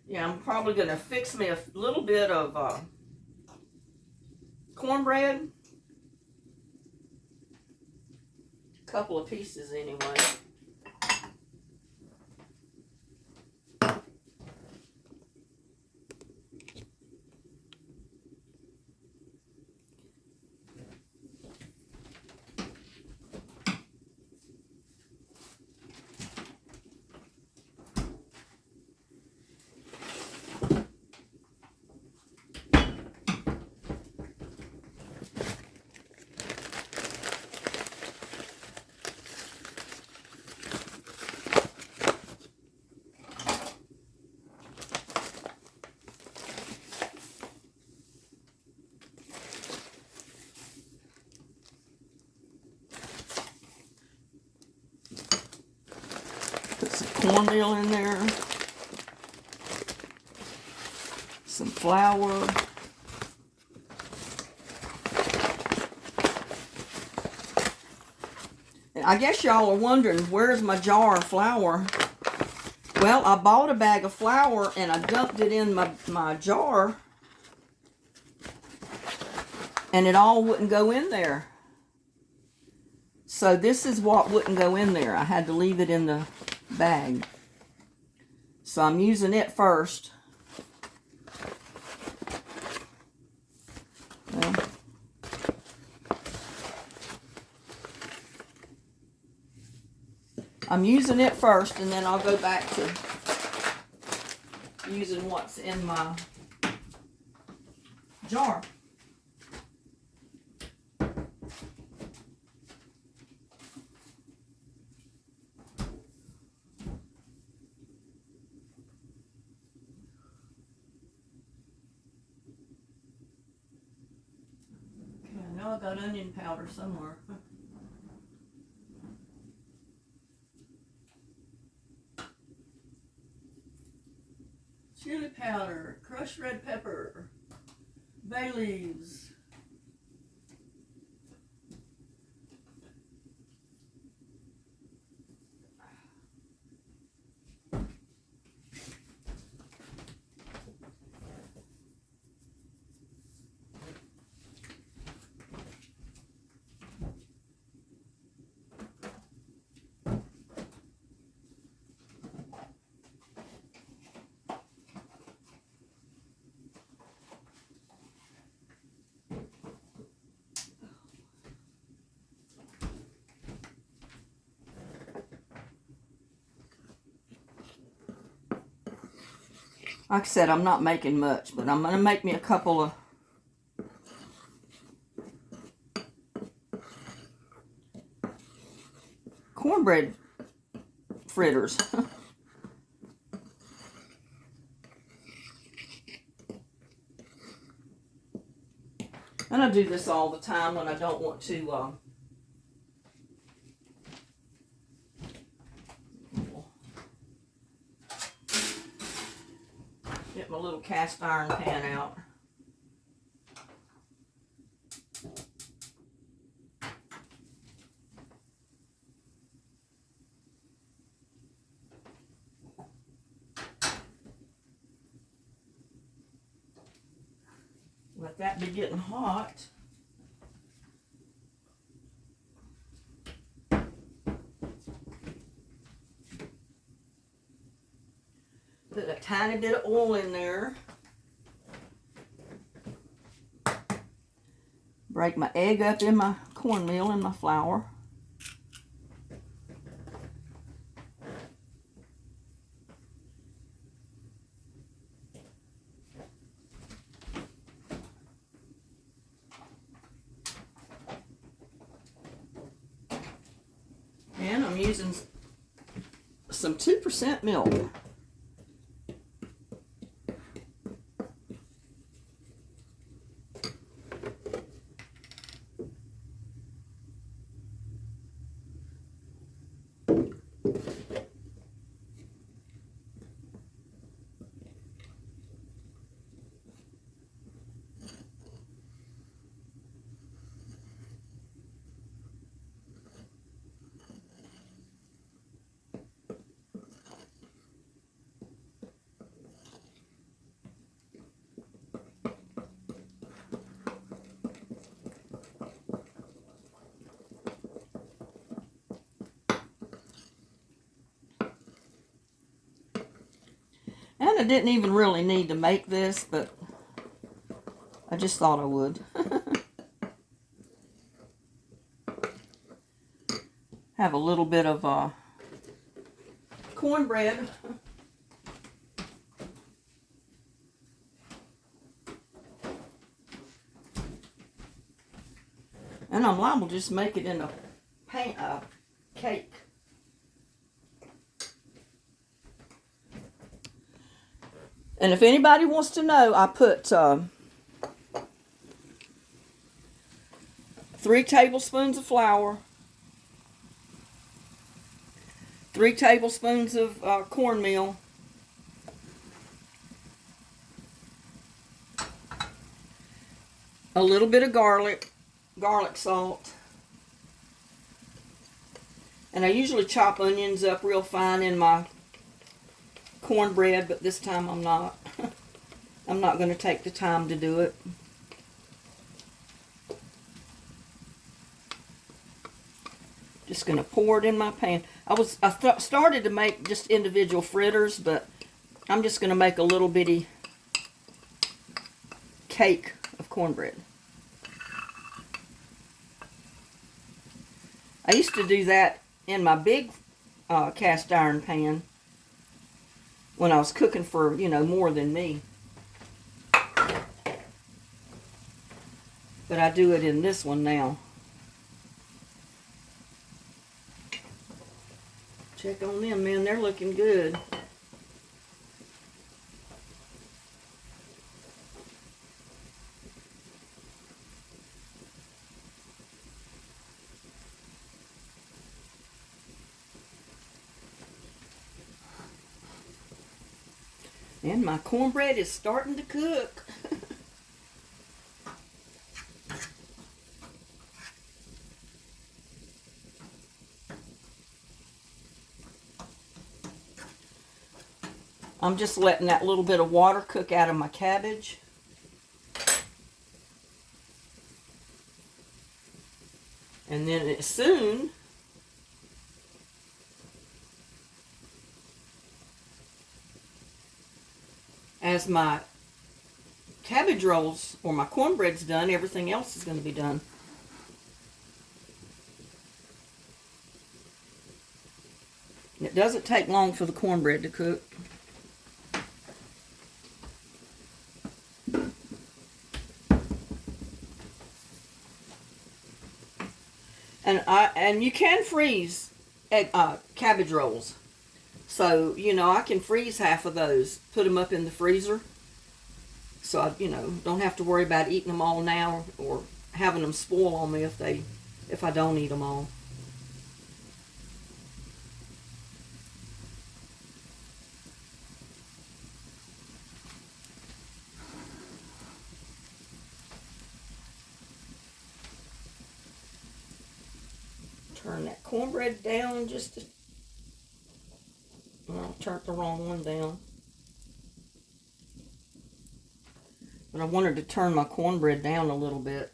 Yeah, I'm probably going to fix me a little bit of cornbread. A couple of pieces anyway. Put some cornmeal in there, some flour, and I guess y'all are wondering, where's my jar of flour? Well, I bought a bag of flour and I dumped it in my jar, and it all wouldn't go in there. So this is what wouldn't go in there. I had to leave it in the bag. So I'm using it first. Well, I'm using it first, and then I'll go back to using what's in my jar. I know I got onion powder somewhere. Chili powder, crushed red pepper, bay leaves. Like I said, I'm not making much, but I'm going to make me a couple of cornbread fritters. And I do this all the time when I don't want to get my little cast iron pan out. Let that be getting hot. Put a tiny bit of oil in there. Break my egg up in my cornmeal and my flour. And I'm using some 2% milk. And I didn't even really need to make this, but I just thought I would. Have a little bit of cornbread. And I'm liable to just make it in a cake. And if anybody wants to know, I put 3 tablespoons of flour, 3 tablespoons of cornmeal, a little bit of garlic salt, and I usually chop onions up real fine in my cornbread, but this time I'm not. I'm not going to take the time to do it. Just going to pour it in my pan. I started to make just individual fritters, but I'm just going to make a little bitty cake of cornbread. I used to do that in my big cast iron pan when I was cooking for, more than me. But I do it in this one now. Check on them, man. They're looking good. And my cornbread is starting to cook. I'm just letting that little bit of water cook out of my cabbage. And then soon as my cabbage rolls or my cornbread's done, everything else is going to be done. It doesn't take long for the cornbread to cook. And you can freeze cabbage rolls. So, I can freeze half of those, put them up in the freezer. So I, don't have to worry about eating them all now or having them spoil on me if I don't eat them all. Turn that cornbread down just to... I turned the wrong one down. But I wanted to turn my cornbread down a little bit.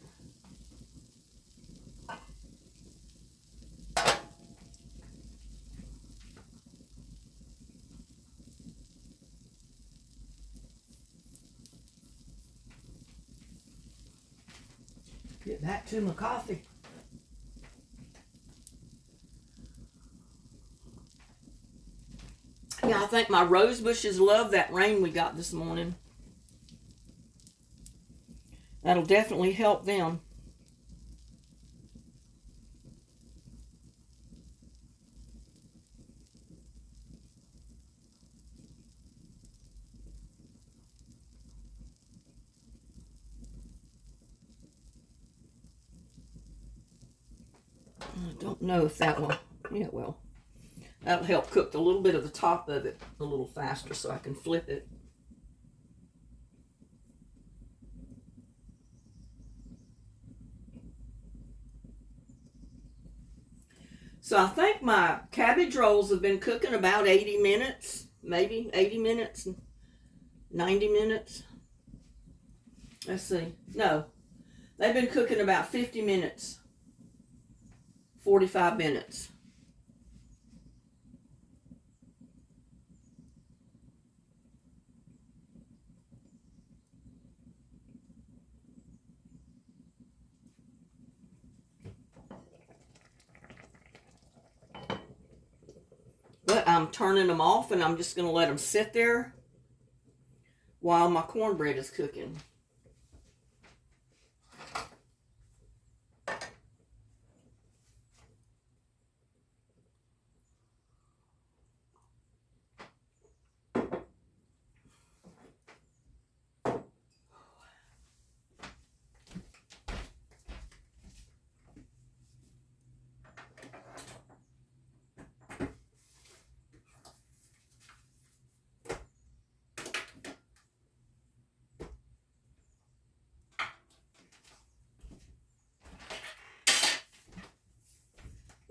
Get back to my coffee. Yeah, I think my rose bushes love that rain we got this morning. That'll definitely help them. I don't know if that will, yeah, well, that'll help cook a little bit of the top of it a little faster so I can flip it. So I think my cabbage rolls have been cooking about 80 minutes, maybe 80 minutes, 90 minutes. Let's see. No, they've been cooking about 50 minutes, 45 minutes. But I'm turning them off and I'm just going to let them sit there while my cornbread is cooking.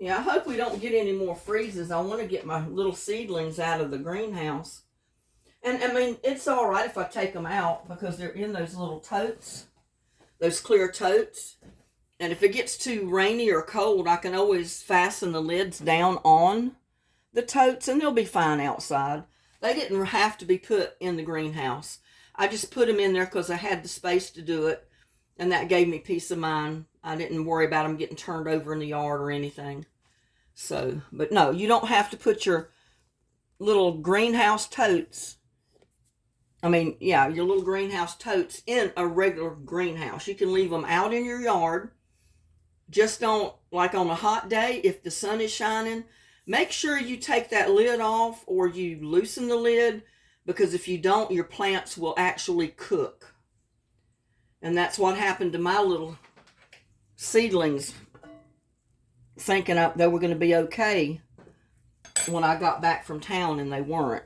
Yeah, I hope we don't get any more freezes. I want to get my little seedlings out of the greenhouse. And, I mean, it's all right if I take them out because they're in those little totes, those clear totes. And if it gets too rainy or cold, I can always fasten the lids down on the totes and they'll be fine outside. They didn't have to be put in the greenhouse. I just put them in there because I had the space to do it. And that gave me peace of mind. I didn't worry about them getting turned over in the yard or anything. So, but no, you don't have to put your little greenhouse totes. Your little greenhouse totes in a regular greenhouse. You can leave them out in your yard. Just don't, like on a hot day, if the sun is shining, make sure you take that lid off or you loosen the lid, because if you don't, your plants will actually cook. And that's what happened to my little seedlings, thinking they were going to be okay when I got back from town, and they weren't.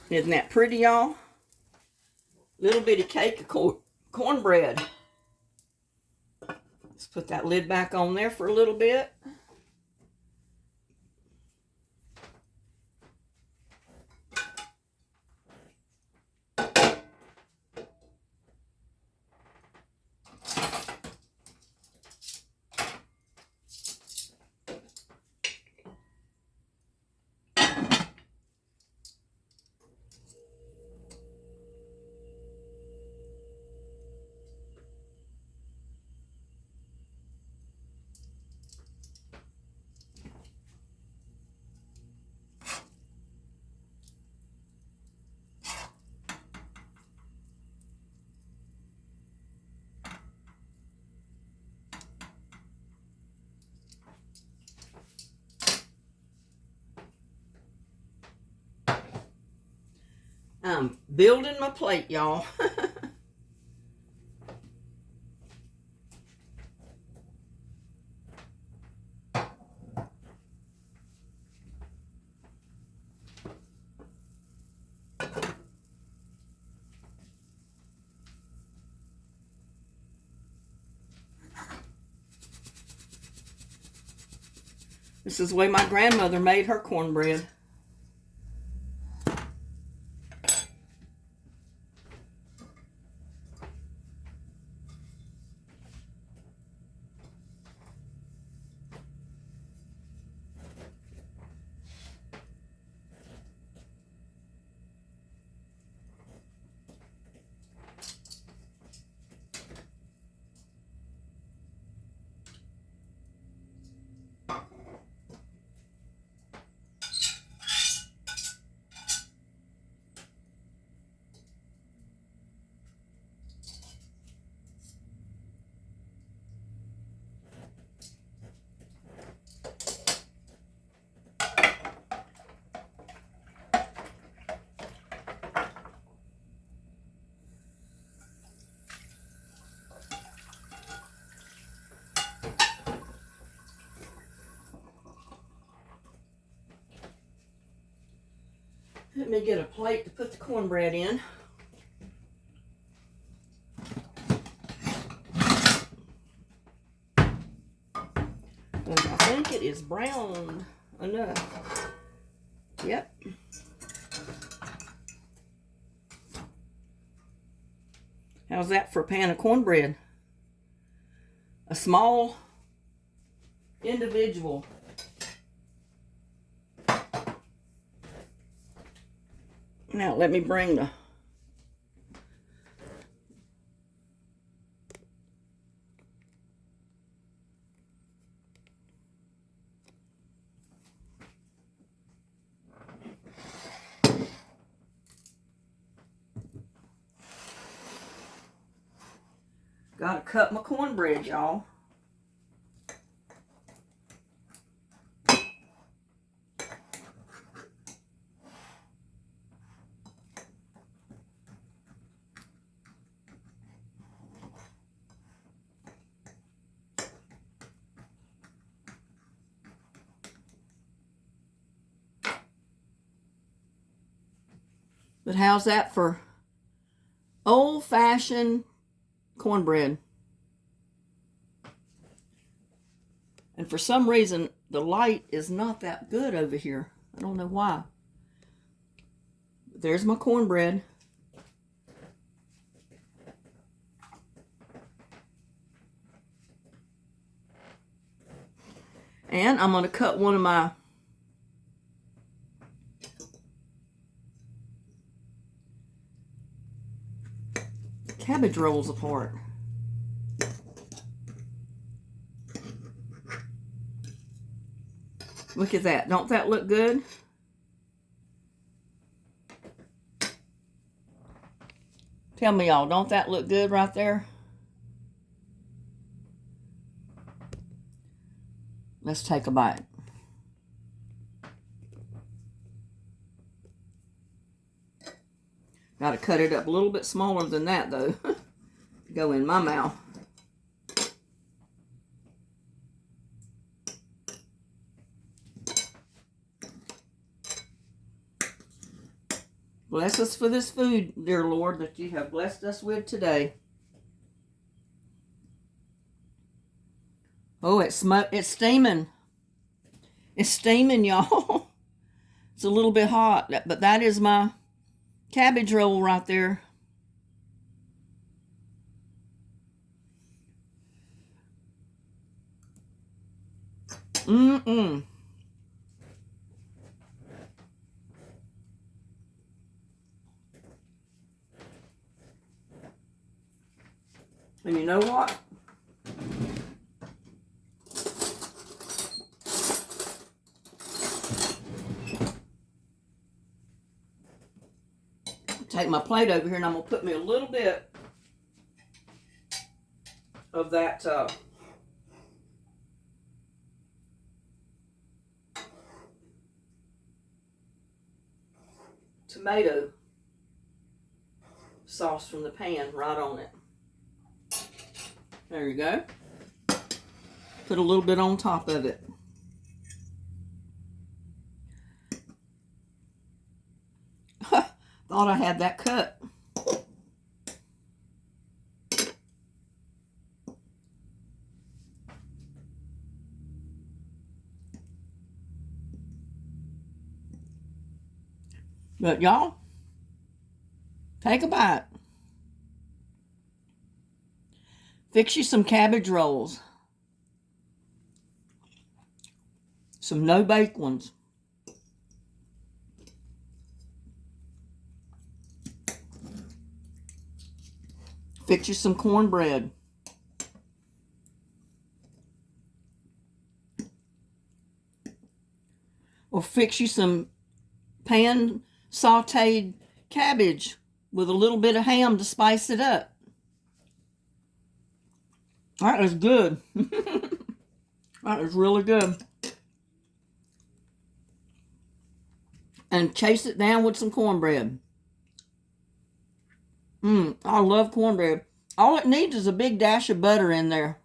Isn't that pretty, y'all? Little bitty cake of cornbread. Let's put that lid back on there for a little bit. I'm building my plate, y'all. This is the way my grandmother made her cornbread. Let me get a plate to put the cornbread in. And I think it is browned enough. Yep. How's that for a pan of cornbread? A small individual. Now let me bring the gotta cut my cornbread, y'all. But how's that for old-fashioned cornbread? And for some reason, the light is not that good over here. I don't know why. There's my cornbread. And I'm going to cut one of my cabbage rolls apart. Look at that. Don't that look good? Tell me, y'all, don't that look good right there? Let's take a bite. Got to cut it up a little bit smaller than that, though. Go in my mouth. Bless us for this food, dear Lord, that you have blessed us with today. Oh, it's steaming. It's steaming, y'all. It's a little bit hot, but that is my cabbage roll right there. Mm-mm. And you know what? Take my plate over here and I'm going to put me a little bit of that tomato sauce from the pan right on it. There you go. Put a little bit on top of it. Thought I had that cut. But y'all, take a bite. Fix you some cabbage rolls. Some no-bake ones. Fix you some cornbread. Or fix you some pan sauteed cabbage with a little bit of ham to spice it up. That is good. That is really good. And chase it down with some cornbread. I love cornbread. All it needs is a big dash of butter in there.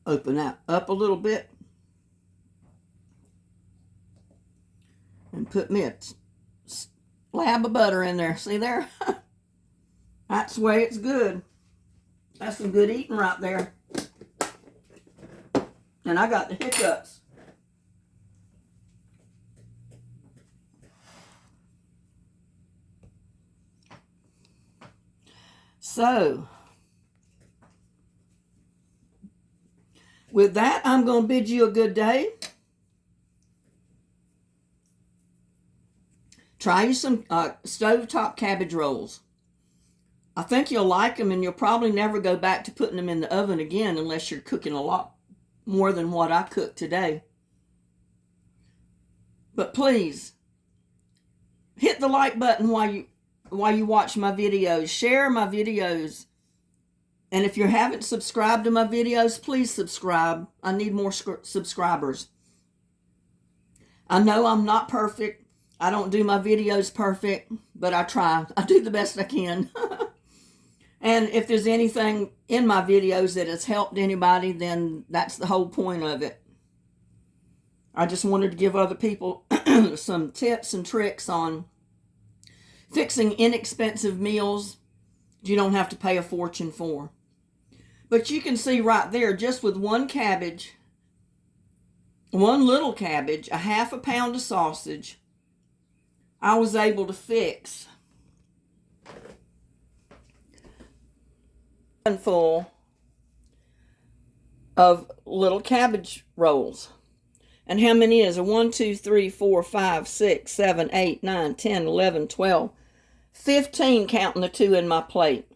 Open that up a little bit. And put me a slab of butter in there. See there? That's the way it's good. That's some good eating right there. And I got the hiccups. So, with that, I'm going to bid you a good day. Try you some stovetop cabbage rolls. I think you'll like them, and you'll probably never go back to putting them in the oven again unless you're cooking a lot more than what I cooked today. But please, hit the like button while you watch my videos. Share my videos. And if you haven't subscribed to my videos, please subscribe. I need more subscribers. I know I'm not perfect. I don't do my videos perfect, but I try. I do the best I can. And if there's anything in my videos that has helped anybody, then that's the whole point of it. I just wanted to give other people some tips and tricks on fixing inexpensive meals you don't have to pay a fortune for. But you can see right there, just with one cabbage, one little cabbage, a half a pound of sausage, I was able to fix a handful of little cabbage rolls. And how many is it? 1, 2, 3, 4, 5, 6, 7, 8, 9, 10, 11, 12, 15, counting the 2 in my plate.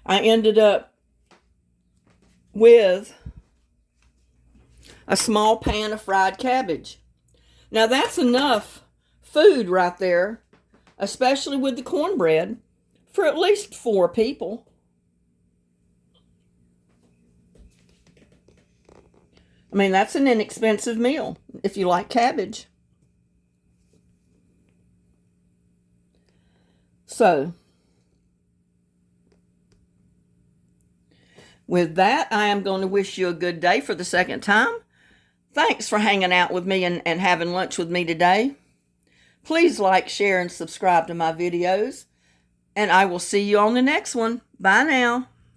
I ended up with a small pan of fried cabbage. Now that's enough food right there, especially with the cornbread, for at least 4 people. I mean, that's an inexpensive meal if you like cabbage. So, with that, I am going to wish you a good day for the second time. Thanks for hanging out with me and having lunch with me today. Please like, share, and subscribe to my videos. And I will see you on the next one. Bye now.